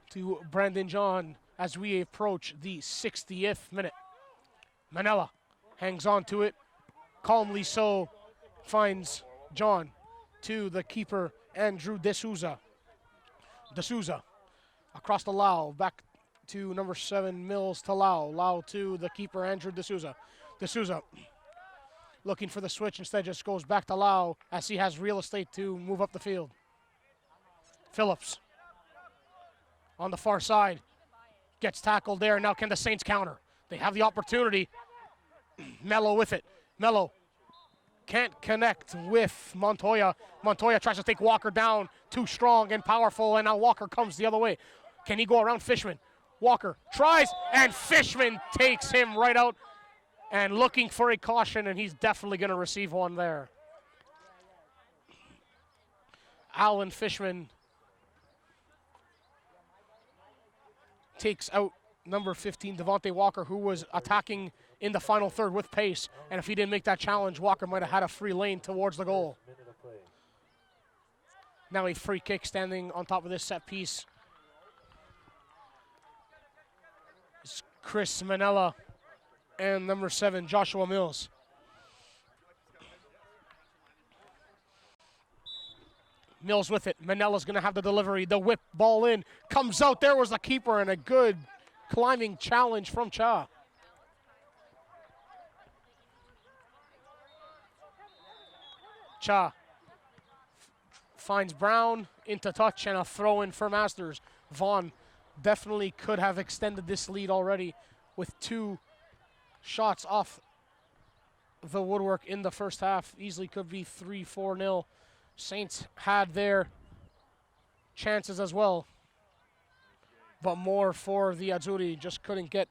to Brandon John as we approach the 60th minute. Manella hangs on to it, calmly so, finds John to the keeper, Andrew D'Souza. D'Souza across the Lau, back to number 7, Mills to Lau. Lau to the keeper, Andrew D'Souza. D'Souza looking for the switch, instead just goes back to Lau as he has real estate to move up the field. Phillips on the far side gets tackled there. Now can the Saints counter? They have the opportunity. Mello with it. Mello can't connect with Montoya. Montoya tries to take Walker down, too strong and powerful, and now Walker comes the other way. Can he go around Fishman? Walker tries, and Fishman takes him right out, and looking for a caution, and he's definitely going to receive one there. Alan Fishman takes out number 15, Devontae Walker, who was attacking in the final third with pace. And if he didn't make that challenge, Walker might have had a free lane towards the goal. Now a free kick standing on top of this set piece. It's Chris Manella and number 7, Joshua Mills. Mills with it. Manella's going to have the delivery. The whip ball in. Comes out. There was the keeper, and a good climbing challenge from Cha. Cha finds Brown into touch, and a throw in for Masters. Vaughan definitely could have extended this lead already with 2 shots off the woodwork in the first half. Easily could be 3-4-0. Saints had their chances as well, but more for the Azzurri. Just couldn't get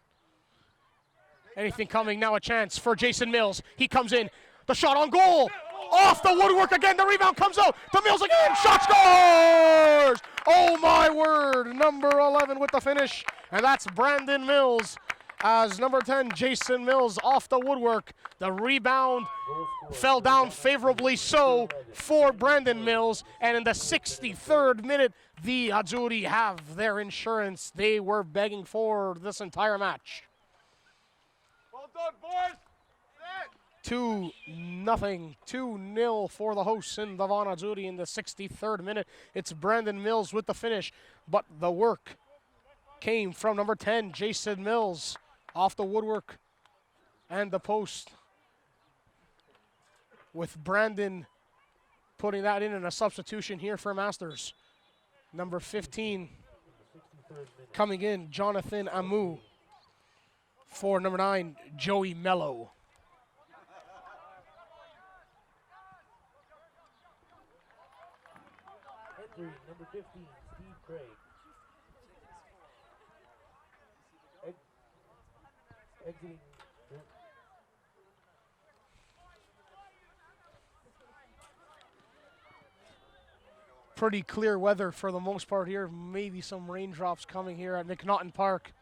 anything coming. Now a chance for Jason Mills. He comes in. The shot on goal. Off the woodwork again. The rebound comes out to Mills again. Shot scores! Oh my word. Number 11 with the finish. And that's Brandon Mills. As number 10, Jason Mills, off the woodwork. The rebound fell down favorably so for Brandon Mills. And in the 63rd minute, the Azzurri have their insurance they were begging for this entire match. Well done, boys. 2-0, 2-0 for the hosts in the Vaughan Azzurri in the 63rd minute. It's Brandon Mills with the finish, but the work came from number 10, Jason Mills, off the woodwork and the post, with Brandon putting that in, and a substitution here for Masters. Number 15 coming in, Jonathan Amu, for number 9, Joey Mello. Entering number 15, Steve Craig. Exiting. Pretty clear weather for the most part here. Maybe some raindrops coming here at McNaughton Park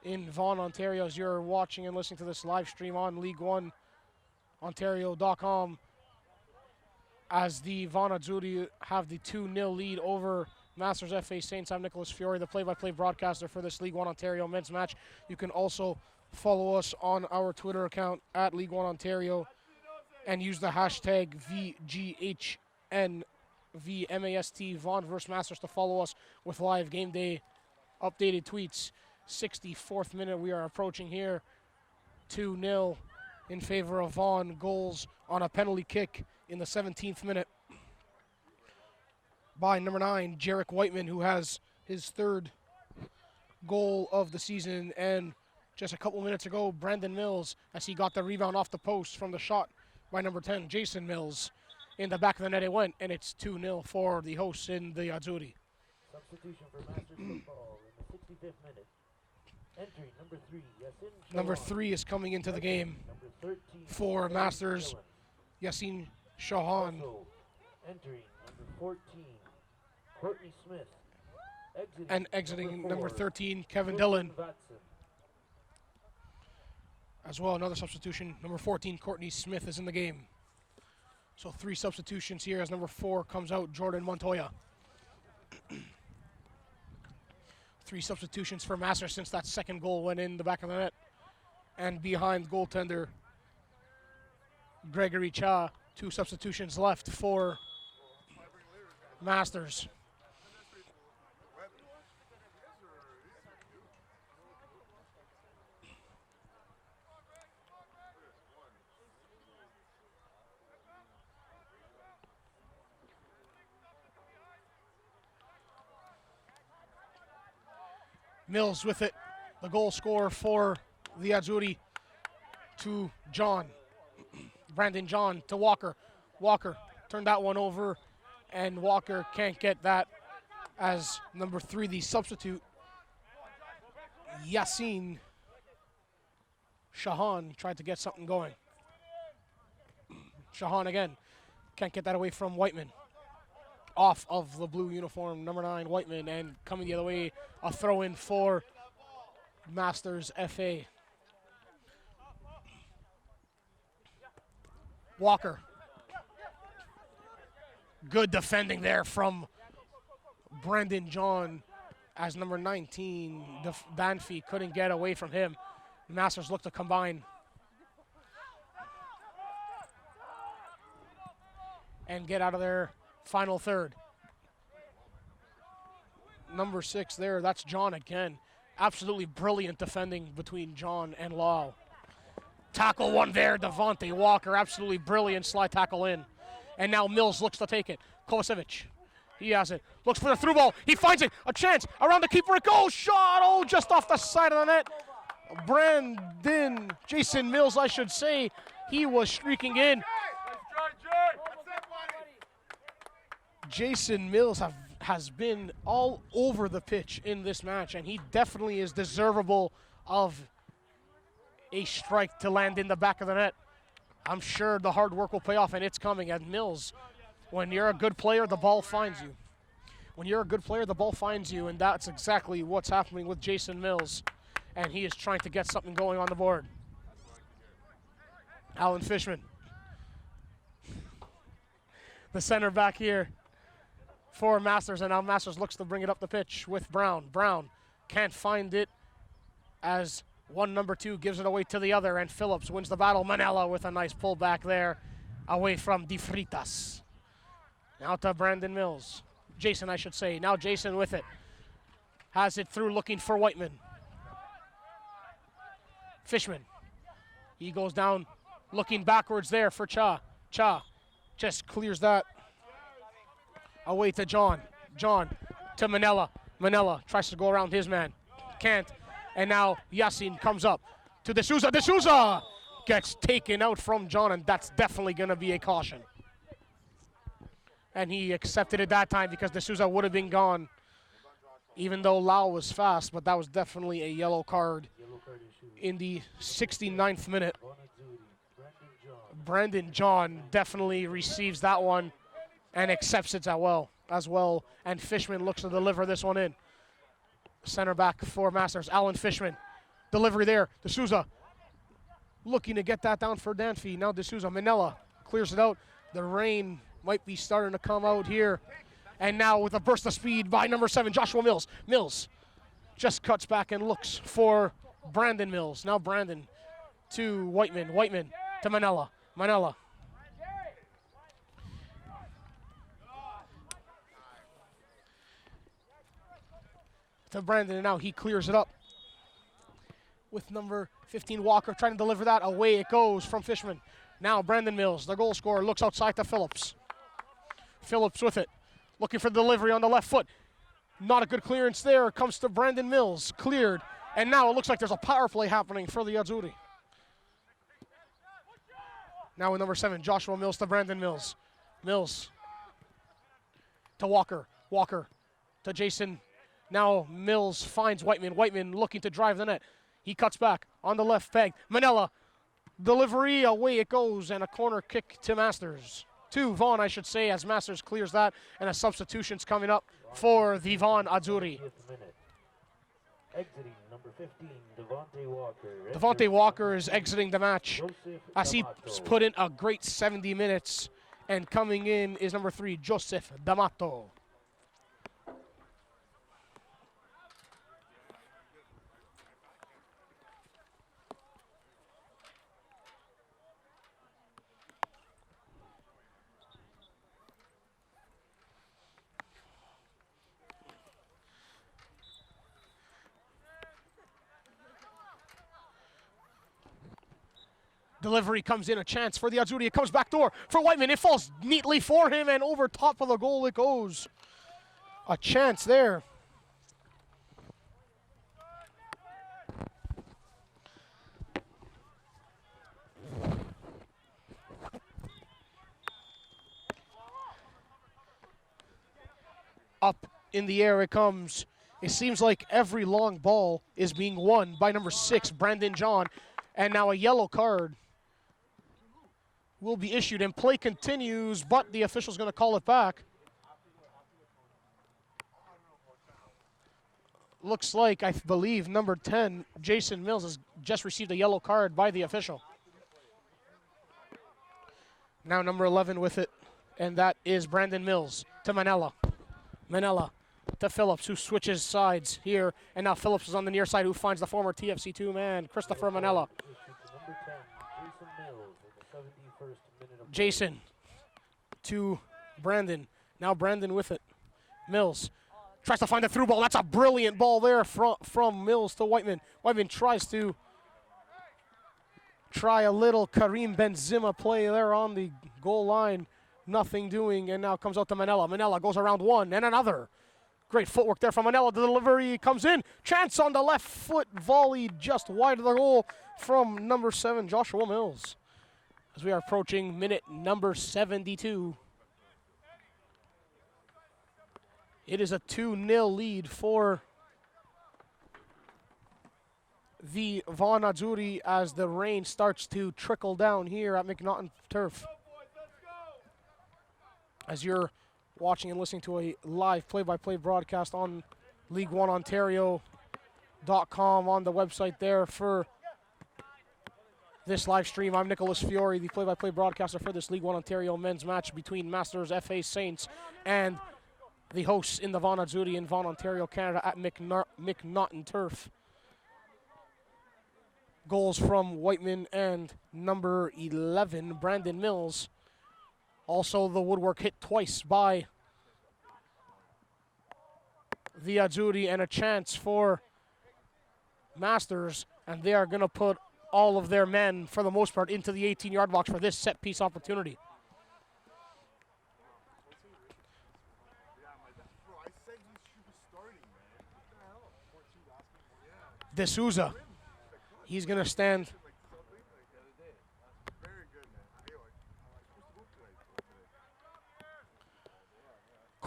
in Vaughan, Ontario, as you're watching and listening to this live stream on League1Ontario.com, as the Vaughan Azzurri have the 2-0 lead over Masters FA Saints. I'm Nicholas Fiore, the play-by-play broadcaster for this League One Ontario men's match. You can also follow us on our Twitter account at League One Ontario and use the hashtag VGHNVMAST Vaughan vs Masters to follow us with live game day updated tweets. 64th minute we are approaching here. 2-0 in favor of Vaughan. Goals on a penalty kick in the 17th minute by number 9, Jarek Whiteman, who has his 3rd goal of the season. And just a couple minutes ago, Brandon Mills, as he got the rebound off the post from the shot by number 10, Jason Mills. In the back of the net it went, and it's 2-0 for the hosts in the Azzurri. Substitution for Masters Football in the 65th minute. Entering number 3, Yasin Shahan. Number 3 is coming into the game Number 13, for Masters, Yasin Shahan. Entering number 14, Courtney Smith. And exiting number 4, 13, Kevin Dillon. Watson. As well, another substitution. Number 14, Courtney Smith is in the game. So 3 substitutions here as number 4 comes out, Jordan Montoya. 3 substitutions for Masters since that second goal went in the back of the net. And behind goaltender Gregory Cha, 2 substitutions left for Masters. Mills with it, the goal scorer for the Azzurri, to John. Brandon John to Walker. Walker turned that one over, and Walker can't get that as number 3, the substitute, Yasin Shahan, tried to get something going. Shahan again, can't get that away from Whiteman. Off of the blue uniform, number 9, Whiteman, and coming the other way, a throw-in for Masters FA. Walker. Good defending there from Brandon John, as number 19, Banfi, couldn't get away from him. Masters look to combine. And get out of their final third. Number 6 there, that's John again. Absolutely brilliant defending between John and Lau. Tackle one there, Devontae Walker, absolutely brilliant slide tackle in. And now Mills looks to take it. Kovacevic, he has it. Looks for the through ball, he finds it, a chance, around the keeper it goes, shot, oh, just off the side of the net. Jason Mills, I should say, he was streaking in. Jason Mills has been all over the pitch in this match, and he definitely is deservable of a strike to land in the back of the net. I'm sure the hard work will pay off, and it's coming. And Mills, when you're a good player, the ball finds you. When you're a good player, the ball finds you, and that's exactly what's happening with Jason Mills, and he is trying to get something going on the board. Alan Fishman, the center back here for Masters, and now Masters looks to bring it up the pitch with Brown. Brown can't find it as number 2 gives it away to the other, and Phillips wins the battle. Manella with a nice pull back there away from Di Fritas. Now to Brandon Mills. Jason, I should say. Now Jason with it. Has it through looking for Whiteman. Fishman. He goes down looking backwards there for Cha. Cha just clears that away to John. John to Manella. Manella tries to go around his man. Can't. And now Yasin comes up to D'Souza. D'Souza gets taken out from John, and that's definitely going to be a caution. And he accepted it that time because D'Souza would have been gone, even though Lau was fast, but that was definitely a yellow card Yellow card issue. in the 69th minute. Vaughan Azzurri, Brandon John definitely receives that one and accepts it as well. And Fishman looks to deliver this one in. Center back for Masters, Alan Fishman. Delivery there, D'Souza looking to get that down for Danfy. Now D'Souza, Manella clears it out. The rain might be starting to come out here. And now with a burst of speed by number 7, Joshua Mills. Mills just cuts back and looks for Brandon Mills. Now Brandon to Whiteman. Whiteman to Manella. Manella. To Brandon, and now he clears it up. With number 15, Walker, trying to deliver that. Away it goes from Fishman. Now Brandon Mills, the goal scorer, looks outside to Phillips. Phillips with it. Looking for delivery on the left foot. Not a good clearance there. Comes to Brandon Mills. Cleared. And now it looks like there's a power play happening for the Azzurri. Now with number 7, Joshua Mills to Brandon Mills. Mills to Walker. Walker to Jason. Now Mills finds Whiteman. Whiteman looking to drive the net. He cuts back on the left peg. Manella. Delivery. Away it goes. And a corner kick to Masters. To Vaughan, I should say, as Masters clears that. And a substitution's coming up for the Vaughan Azzurri. Exiting number 15, Devontae Walker. Devontae Walker is exiting the match as he's put in a great 70 minutes. And coming in is number 3, Joseph D'Amato. Delivery comes in, a chance for the Azzurri. It comes back door for Whiteman. It falls neatly for him, and over top of the goal it goes. A chance there. Up in the air it comes. It seems like every long ball is being won by number 6, Brandon John. And now a yellow card will be issued, and play continues, but the official's going to call it back. Looks like, I believe, number 10, Jason Mills, has just received a yellow card by the official. Now number 11 with it, and that is Brandon Mills to Manella. Manella to Phillips, who switches sides here, and now Phillips is on the near side, who finds the former TFC2 man, Christopher Manella. Jason to Brandon. Now Brandon with it. Mills tries to find a through ball. That's a brilliant ball there from Mills to Whiteman. Whiteman tries to try a little Karim Benzema play there on the goal line. Nothing doing, and now comes out to Manella. Manella goes around one and another. Great footwork there from Manella. The delivery comes in. Chance on the left foot. Volley just wide of the goal from number 7, Joshua Mills. As we are approaching minute number 72. It is a 2-0 lead for the Vaughan Azzurri as the rain starts to trickle down here at McNaughton Turf. As you're watching and listening to a live play-by-play broadcast on League1Ontario.com on the website there for this live stream. I'm Nicholas Fiore, the play-by-play broadcaster for this League 1 Ontario men's match between Masters FA Saints and the hosts in the Vaughan Azzurri in Vaughan, Ontario, Canada at McNaughton Turf. Goals from Whiteman and number 11, Brandon Mills. Also the woodwork hit twice by the Azzurri, and a chance for Masters, and they are going to put all of their men, for the most part, into the 18-yard box for this set-piece opportunity. D'Souza, he's going to stand.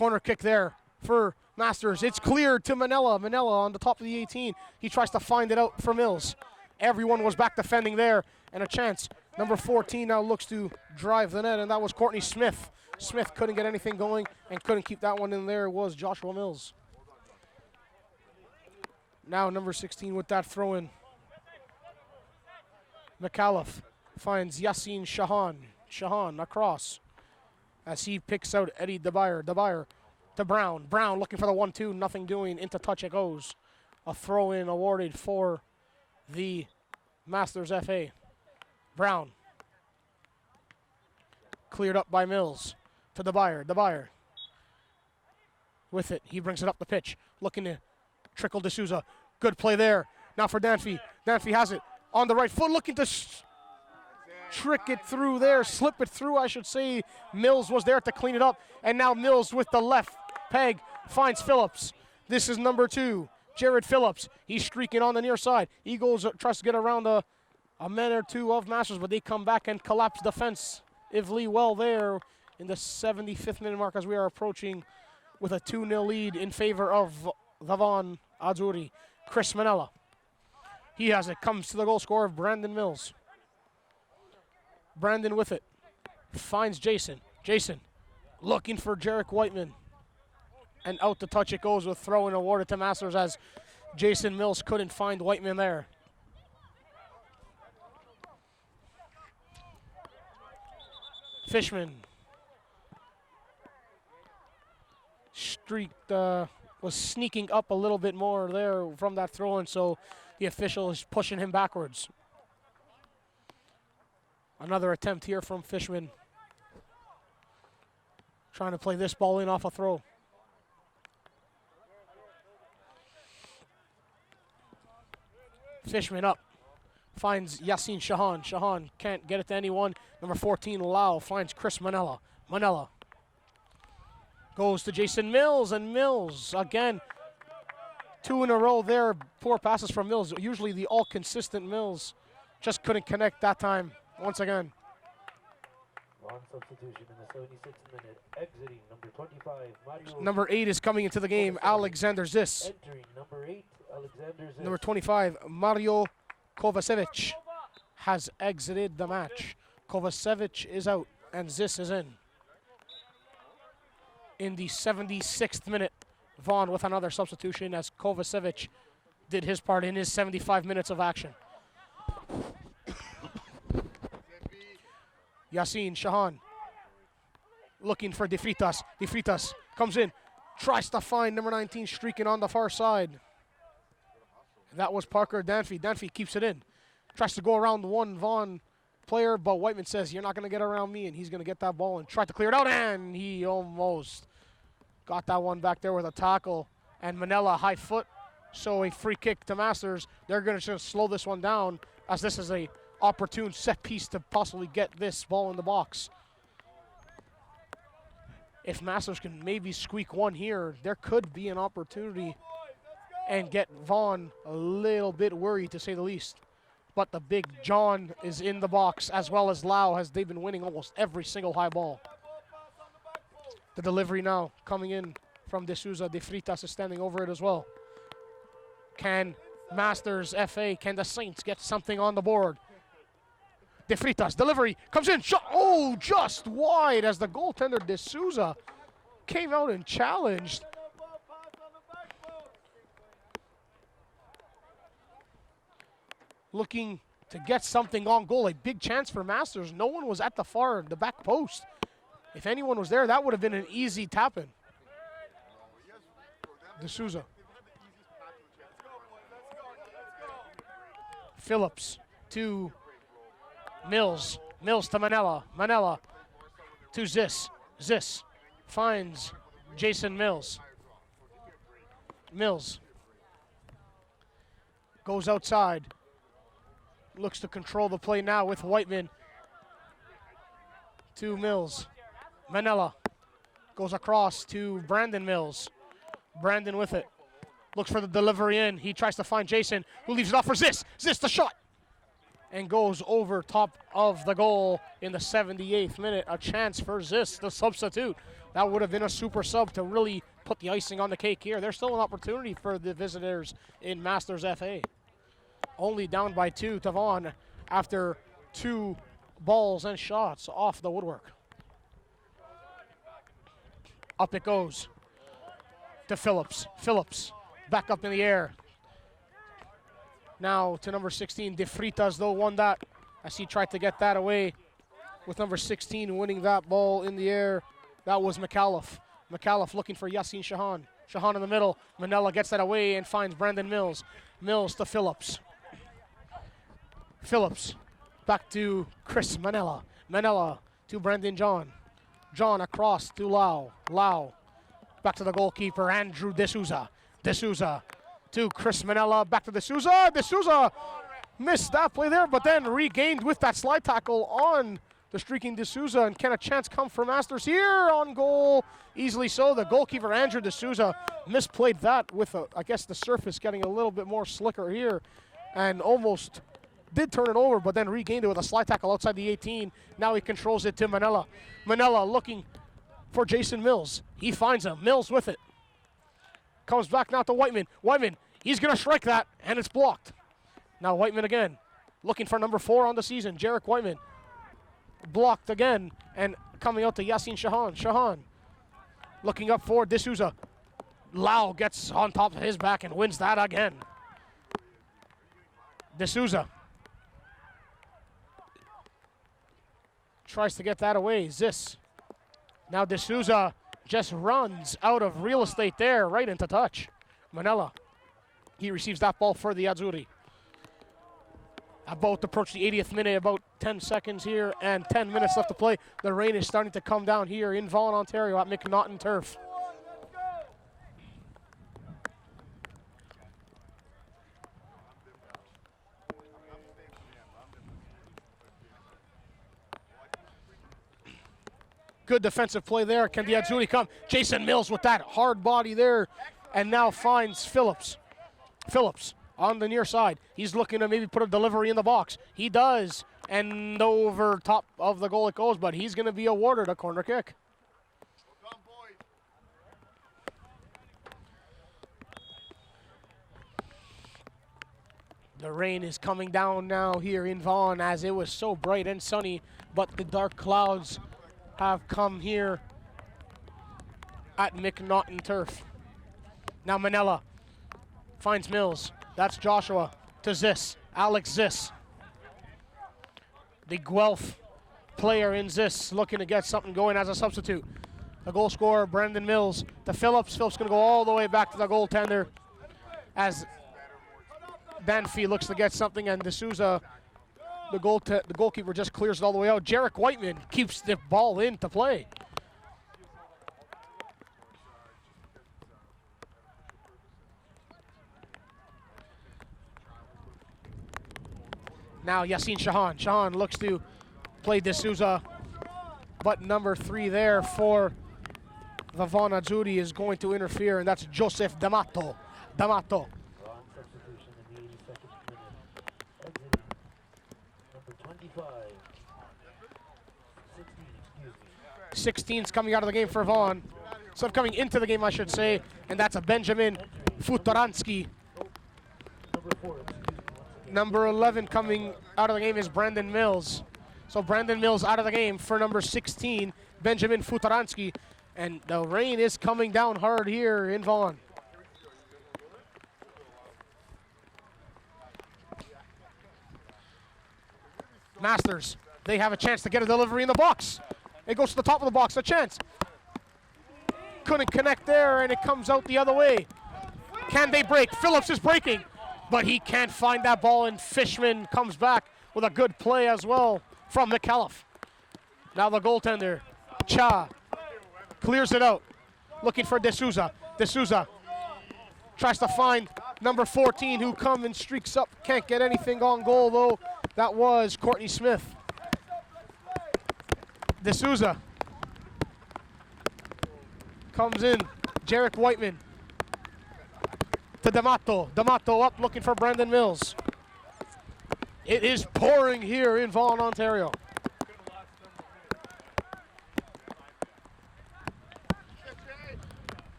Corner kick there for Masters. It's cleared to Manella. Manella on the top of the 18. He tries to find it out for Mills. Everyone was back defending there, and a chance. Number 14 now looks to drive the net, and that was Courtney Smith. Smith couldn't get anything going and couldn't keep that one in there. It was Joshua Mills. Now number 16 with that throw-in. McAuliffe finds Yassine Shahan. Shahan across as he picks out Eddie DeBeyer. DeBeyer to Brown. Brown looking for the 1-2. Nothing doing. Into touch it goes. A throw-in awarded for the Masters FA. Brown. Cleared up by Mills. To DeBeyer. DeBeyer. With it. He brings it up the pitch. Looking to trickle D'Souza. Good play there. Now for Danfy. Danfy has it on the right foot. Looking to trick it through there. Slip it through, I should say. Mills was there to clean it up. And now Mills with the left peg finds Phillips. This is number 2. Jared Phillips. He's streaking on the near side. Eagles tries to get around a man or two of Masters, but they come back and collapse defensively well there in the 75th minute mark as we are approaching with a 2-0 lead in favor of the Vaughan Azzurri. Chris Manella. He has it. Comes to the goal scorer, Brandon Mills. Brandon with it. Finds Jason. Jason looking for Jarek Whiteman. And out to touch it goes with throw-in awarded to Masters as Jason Mills couldn't find Whiteman there. Fishman streaked, was sneaking up a little bit more there from that throw-in, so the official is pushing him backwards. Another attempt here from Fishman. Trying to play this ball in off a throw. Fishman up. Finds Yassine Shahan. Shahan can't get it to anyone. Number 14, Lau, finds Chris Manella. Manella goes to Jason Mills, and Mills again. 2 in a row there. Poor passes from Mills. Usually the all-consistent Mills. Just couldn't connect that time once again. One substitution in the 76th minute. Exiting number 25, Mario. Number 8 is coming into the game, Alexander Zis. Entering number 8, Alexander Zis. Number 25, Mario Kovacevic has exited the match. Kovacevic is out, and Zis is in. In the 76th minute, Vaughan with another substitution as Kovacevic did his part in his 75 minutes of action. Yassine Shahan looking for De Fritas. De Fritas comes in, tries to find number 19 streaking on the far side. That was Parker Danfy. Danfy keeps it in. Tries to go around one Vaughan player, but Whiteman says, you're not going to get around me, and he's going to get that ball and try to clear it out, and he almost got that one back there with a tackle. And Manella high foot, so a free kick to Masters. They're going to just slow this one down as this is a opportune set piece to possibly get this ball in the box. If Masters can maybe squeak one here, there could be an opportunity and get Vaughan a little bit worried, to say the least. But the big John is in the box, as well as Lau, as they've been winning almost every single high ball. The delivery now coming in from D'Souza. De Fritas is standing over it as well. Can Masters FA, can the Saints get something on the board? De Fritas, delivery, comes in, shot, oh, just wide as the goaltender D'Souza came out and challenged. Looking to get something on goal, a big chance for Masters. No one was at the back post. If anyone was there, that would have been an easy tap-in. D'Souza. Phillips to Mills. Mills to Manella. Manella to Zis. Zis finds Jason Mills. Mills goes outside. Looks to control the play now with Whiteman. To Mills. Manella goes across to Brandon Mills. Brandon with it. Looks for the delivery in. He tries to find Jason, who leaves it off for Zis. Zis the shot. And goes over top of the goal in the 78th minute. A chance for Zis, the substitute, That would have been a super sub to really put the icing on the cake here. There's still an opportunity for the visitors in Masters FA. Only down by 2 to Vaughan after 2 balls and shots off the woodwork. Up it goes to Phillips. Phillips back up in the air. Now to number 16, De Freitas, though, won that as he tried to get that away with number 16 winning that ball in the air. That was McAuliffe. McAuliffe looking for Yassine Shahan. Shahan in the middle. Manella gets that away and finds Brandon Mills. Mills to Phillips. Phillips back to Chris Manella. Manella to Brandon John. John across to Lau. Lau back to the goalkeeper, Andrew D'Souza. D'Souza to Chris Manella. Back to D'Souza. D'Souza missed that play there, but then regained with that slide tackle on the streaking D'Souza. And can a chance come for Masters here on goal? Easily so. The goalkeeper, Andrew D'Souza, misplayed that with, I guess, the surface getting a little bit more slicker here and almost did turn it over, but then regained it with a slide tackle outside the 18. Now he controls it to Manella. Manella looking for Jason Mills. He finds him. Mills with it. Comes back now to Whiteman. Whiteman, he's going to strike that, and it's blocked. Now Whiteman again, looking for number 4 on the season, Jarek Whiteman. Blocked again, and coming out to Yassine Shahan. Shahan looking up for D'Souza. Lau gets on top of his back and wins that again. D'Souza tries to get that away. Zis. Now D'Souza just runs out of real estate there, right into touch. Manella, he receives that ball for the Azzurri. About to approach the 80th minute, about 10 seconds here and 10 minutes left to play. The rain is starting to come down here in Vaughan, Ontario at McNaughton Turf. Good defensive play there. Can the Azzurri come? Jason Mills with that hard body there, and now finds Phillips. Phillips on the near side. He's looking to maybe put a delivery in the box. He does, and over top of the goal it goes, but he's going to be awarded a corner kick. The rain is coming down now here in Vaughan as it was so bright and sunny, but the dark clouds have come here at McNaughton Turf. Now Manella finds Mills. That's Joshua to Zis. Alex Zis. The Guelph player in Zis looking to get something going as a substitute. The goal scorer, Brandon Mills to Phillips. Phillips going to go all the way back to the goaltender as Danfee looks to get something, and D'Souza, the goalkeeper, just clears it all the way out. Jarek Whiteman keeps the ball in to play. Now Yassine Shahan. Shahan looks to play D'Souza, but number 3 there for the Vaughan Azzurri is going to interfere, and that's Joseph D'Amato. D'Amato. Wrong substitution in the 82nd minute. Exiting number 25. 16, 16's coming out of the game for Vaughan. So coming into the game, I should say, and that's a Benjamin Futoransky. Number 4, Number 11 coming out of the game is Brandon Mills. So Brandon Mills out of the game for number 16, Benjamin Futoransky. And the rain is coming down hard here in Vaughan. Masters, they have a chance to get a delivery in the box. It goes to the top of the box, a chance. Couldn't connect there, and it comes out the other way. Can they break? Phillips is breaking, but he can't find that ball, and Fishman comes back with a good play as well from McAuliffe. Now the goaltender, Cha, clears it out, looking for D'Souza. D'Souza tries to find number 14, who comes and streaks up. Can't get anything on goal, though. That was Courtney Smith. D'Souza comes in. Jarek Whiteman to D'Amato. D'Amato up looking for Brandon Mills. It is pouring here in Vaughan, Ontario.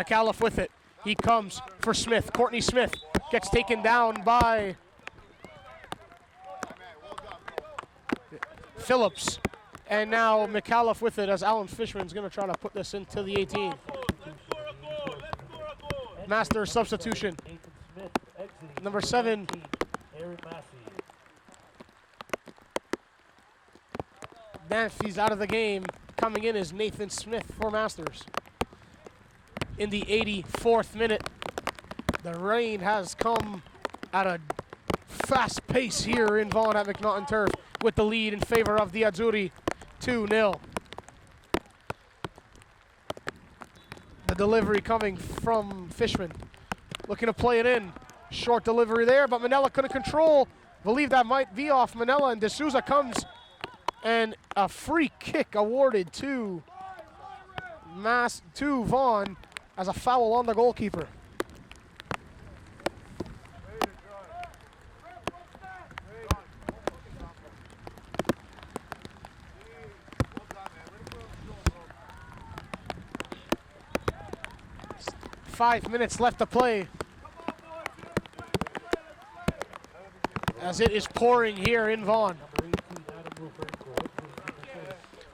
McAuliffe with it. He comes for Smith. Courtney Smith gets taken down by Phillips. And now McAuliffe with it as Alan Fishman's going to try to put this into the 18. Masters substitution. Number 7. Nancy's out of the game. Coming in is Nathan Smith for Masters. In the 84th minute, the rain has come at a fast pace here in Vaughan at McNaughton Turf with the lead in favor of the Azzurri, 2-0. The delivery coming from Fishman. Looking to play it in. Short delivery there, but Manella couldn't control. Believe that might be off Manella, and D'Souza comes, and a free kick awarded to Vaughan as a foul on the goalkeeper. Five minutes left to play, as it is pouring here in Vaughan.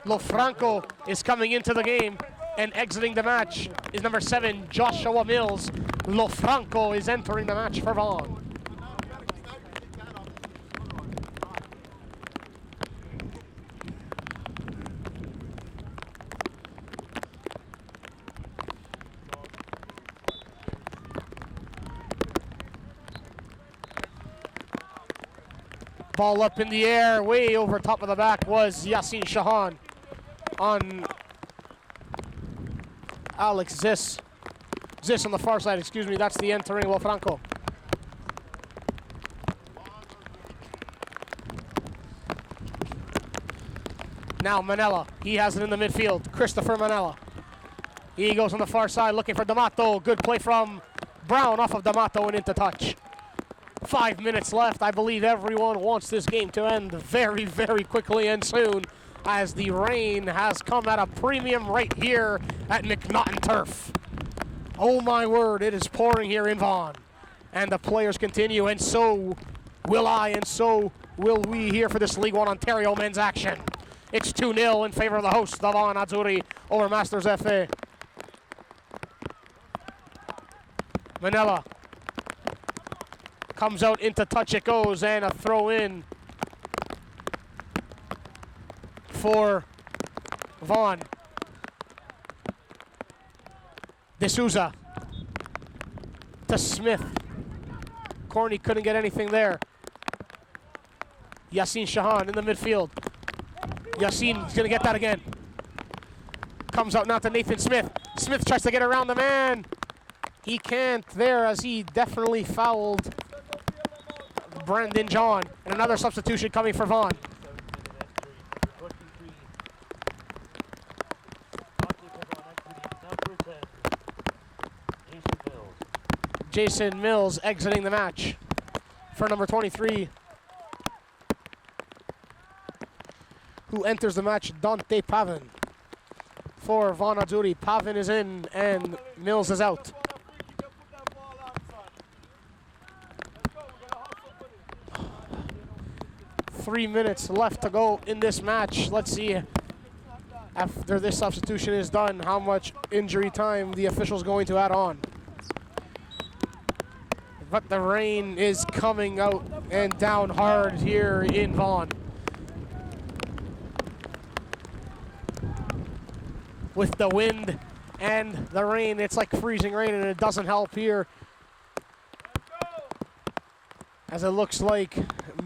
Lofranco is coming into the game, and exiting the match is number 7, Joshua Mills. Lofranco is entering the match for Vaughan. Ball up in the air, way over top of the back was Yassine Shahan on Alex Ziss. Ziss on the far side, excuse me, that's the entering Lofranco. Now Manella, he has it in the midfield, Christopher Manella. He goes on the far side looking for D'Amato, good play from Brown off of D'Amato and into touch. 5 minutes left. I believe everyone wants this game to end very, very quickly and soon, as the rain has come at a premium right here at McNaughton Turf. Oh my word, it is pouring here in Vaughan. And the players continue, and so will I, and so will we here for this League One Ontario men's action. It's 2-0 in favor of the hosts, the Vaughan Azzurri, over Masters FA. Manella comes out into touch, it goes, and a throw in for Vaughan. D'Souza to Smith. Corney couldn't get anything there. Yassine Shahan in the midfield. Yassine's gonna get that again. Comes out now to Nathan Smith. Smith tries to get around the man. He can't there, as he definitely fouled Brandon John. And another substitution coming for Vaughan. Jason Mills exiting the match for number 23. Who enters the match? Dante Pavin. For Vaughan Azzurri, Pavin is in and Mills is out. Three minutes left to go in this match. Let's see, after this substitution is done, how much injury time the official's going to add on. But the rain is coming out and down hard here in Vaughan. With the wind and the rain, it's like freezing rain, and it doesn't help here, as it looks like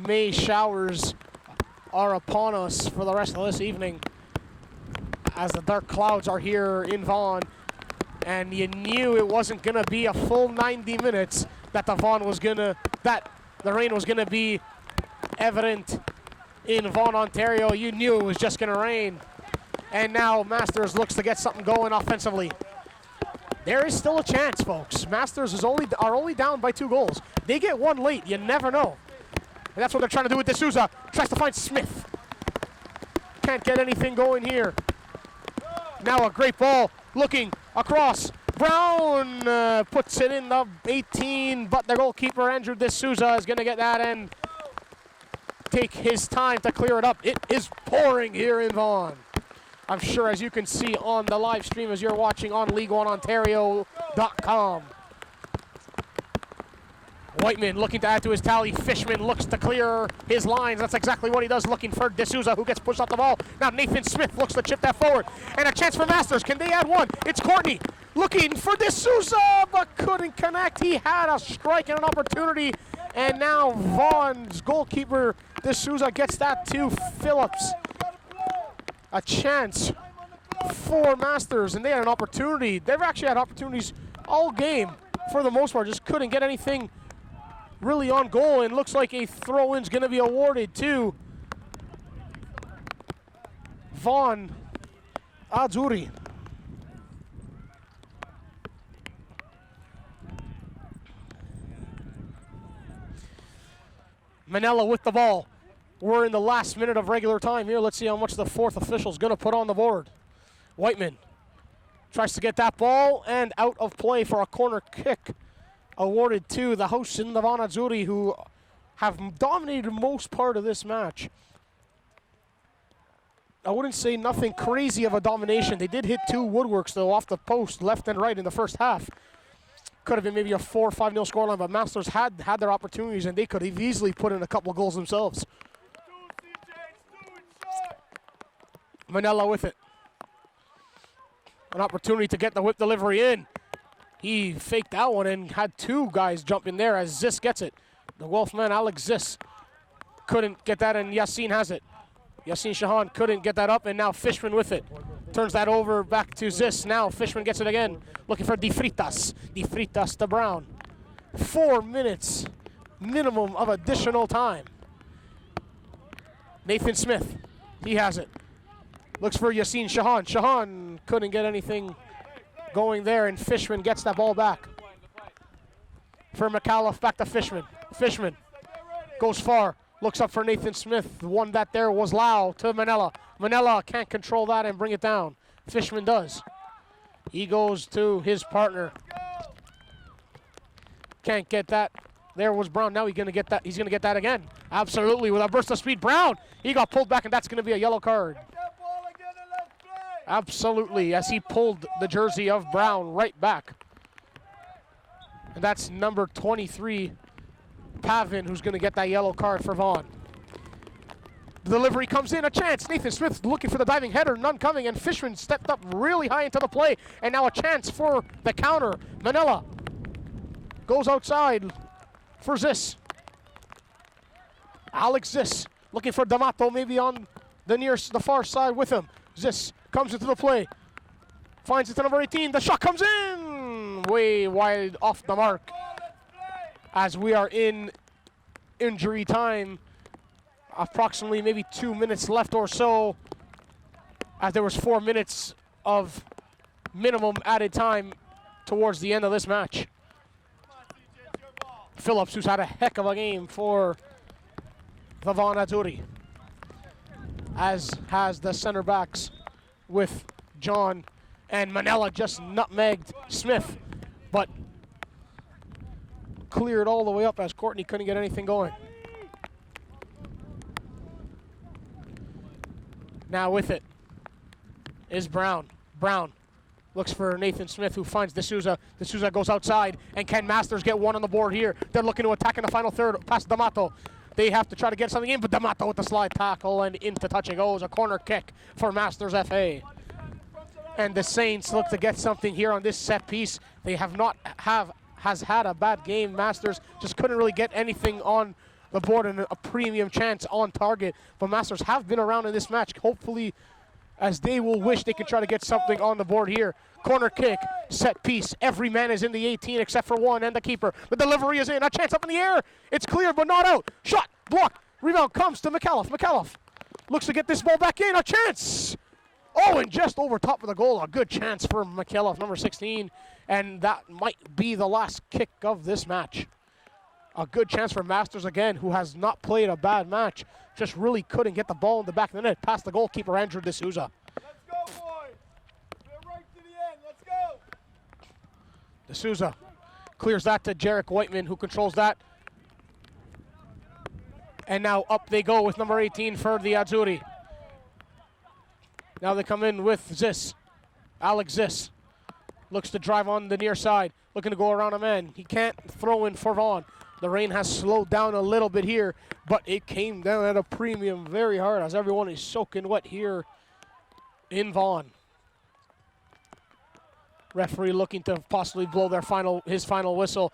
May showers are upon us for the rest of this evening, as the dark clouds are here in Vaughan. And you knew it wasn't gonna be a full 90 minutes, that the rain was gonna be evident in Vaughan, Ontario. You knew it was just gonna rain. And now Masters looks to get something going offensively. There is still a chance, folks. Masters are only down by 2 goals. They get one late, you never know. And that's what they're trying to do with D'Souza. Tries to find Smith. Can't get anything going here. Now a great ball looking across. Brown puts it in the 18, but the goalkeeper, Andrew D'Souza, is going to get that and take his time to clear it up. It is pouring here in Vaughan. I'm sure, as you can see on the live stream as you're watching on L1OM.com. Whiteman looking to add to his tally. Fishman looks to clear his lines. That's exactly what he does, looking for D'Souza, who gets pushed off the ball. Now Nathan Smith looks to chip that forward. And a chance for Masters. Can they add one? It's Courtney looking for D'Souza, but couldn't connect. He had a strike and an opportunity. And now Vaughan's goalkeeper, D'Souza, gets that to Phillips. A chance for Masters, and they had an opportunity. They've actually had opportunities all game for the most part, just couldn't get anything really on goal, and looks like a throw-in's going to be awarded to Vaughan Azzurri. Manella with the ball. We're in the last minute of regular time here. Let's see how much the fourth official's going to put on the board. Whiteman tries to get that ball, and out of play for a corner kick awarded to the hosts in the Vaughan Azzurri, who have dominated most part of this match. I wouldn't say nothing crazy of a domination. They did hit two woodworks, though, off the post, left and right in the first half. Could have been maybe a 4 or 5-0 scoreline, but Masters had their opportunities, and they could have easily put in a couple of goals themselves. Manella with it. An opportunity to get the whip delivery in. He faked that one and had two guys jump in there as Ziss gets it. The Wolfman, Alex Ziss, couldn't get that, and Yassine has it. Yassine Shahan couldn't get that up, and now Fishman with it. Turns that over back to Ziss. Now Fishman gets it again. Looking for De Fritas. De Fritas to Brown. 4 minutes minimum of additional time. Nathan Smith, he has it. Looks for Yassine Shahan. Shahan couldn't get anything going there, and Fishman gets that ball back. For McAuliffe, back to Fishman. Fishman goes far. Looks up for Nathan Smith. The one that there was Lau to Manella. Manella can't control that and bring it down. Fishman does. He goes to his partner. Can't get that. There was Brown. Now he's going to get that. He's going to get that again. Absolutely. With a burst of speed. Brown. He got pulled back, and that's going to be a yellow card. Absolutely. As he pulled the jersey of Brown right back. And that's number 23, Pavin, who's going to get that yellow card for Vaughan. The delivery comes in, a chance. Nathan Smith looking for the diving header, none coming, and Fishman stepped up really high into the play, and now a chance for the counter. Manella goes outside for Ziss. Alex Ziss looking for D'Amato, maybe on the far side with him. Ziss comes into the play, finds it to number 18. The shot comes in, way wide off the mark. As we are in injury time, approximately maybe 2 minutes left or so, as there was 4 minutes of minimum added time towards the end of this match. Phillips, who's had a heck of a game for the Vaughan Azzurri, as has the center backs with John, and Manella just nutmegged Smith, but cleared all the way up as Courtney couldn't get anything going. Now with it is Brown. Brown looks for Nathan Smith, who finds D'Souza. D'Souza goes outside, and can Masters get one on the board here? They're looking to attack in the final third past D'Amato. They have to try to get something in, but D'Amato with the slide tackle, and into touch it goes. A corner kick for Masters FA. And the Saints look to get something here on this set piece. They has had a bad game. Masters just couldn't really get anything on the board, and a premium chance on target. But Masters have been around in this match. Hopefully, as they will wish, they can try to get something on the board here. Corner kick, set piece. Every man is in the 18 except for one and the keeper. The delivery is in. A chance up in the air. It's cleared but not out. Shot, blocked. Rebound comes to McAuliffe. McAuliffe looks to get this ball back in. A chance. Oh, and just over top of the goal. A good chance for McAuliffe, number 16. And that might be the last kick of this match. A good chance for Masters again, who has not played a bad match. Just really couldn't get the ball in the back of the net past the goalkeeper, Andrew D'Souza. Let's go, boys. We're right to the end. Let's go. D'Souza clears that to Jarek Whiteman, who controls that. And now up they go with number 18 for the Azzurri. Now they come in with Ziss. Alex Ziss looks to drive on the near side, looking to go around a man. He can't throw in for Vaughan. The rain has slowed down a little bit here, but it came down at a premium very hard as everyone is soaking wet here in Vaughan. Referee looking to possibly blow his final whistle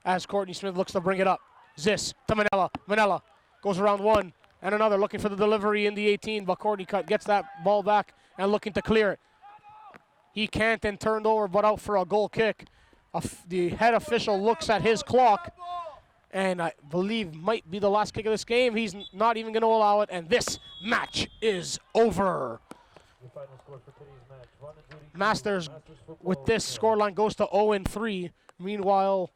as Courtney Smith looks to bring it up. Ziss to Manella. Manella goes around one and another, looking for the delivery in the 18, but Courtney gets that ball back and looking to clear it. He can't and turned over, but out for a goal kick. The head official looks at his clock, and I believe might be the last kick of this game. He's not even going to allow it, and this match is over. The final score for today's match. Vaughan and Azzurri Masters Football with this 0. scoreline goes to 0-3. Meanwhile,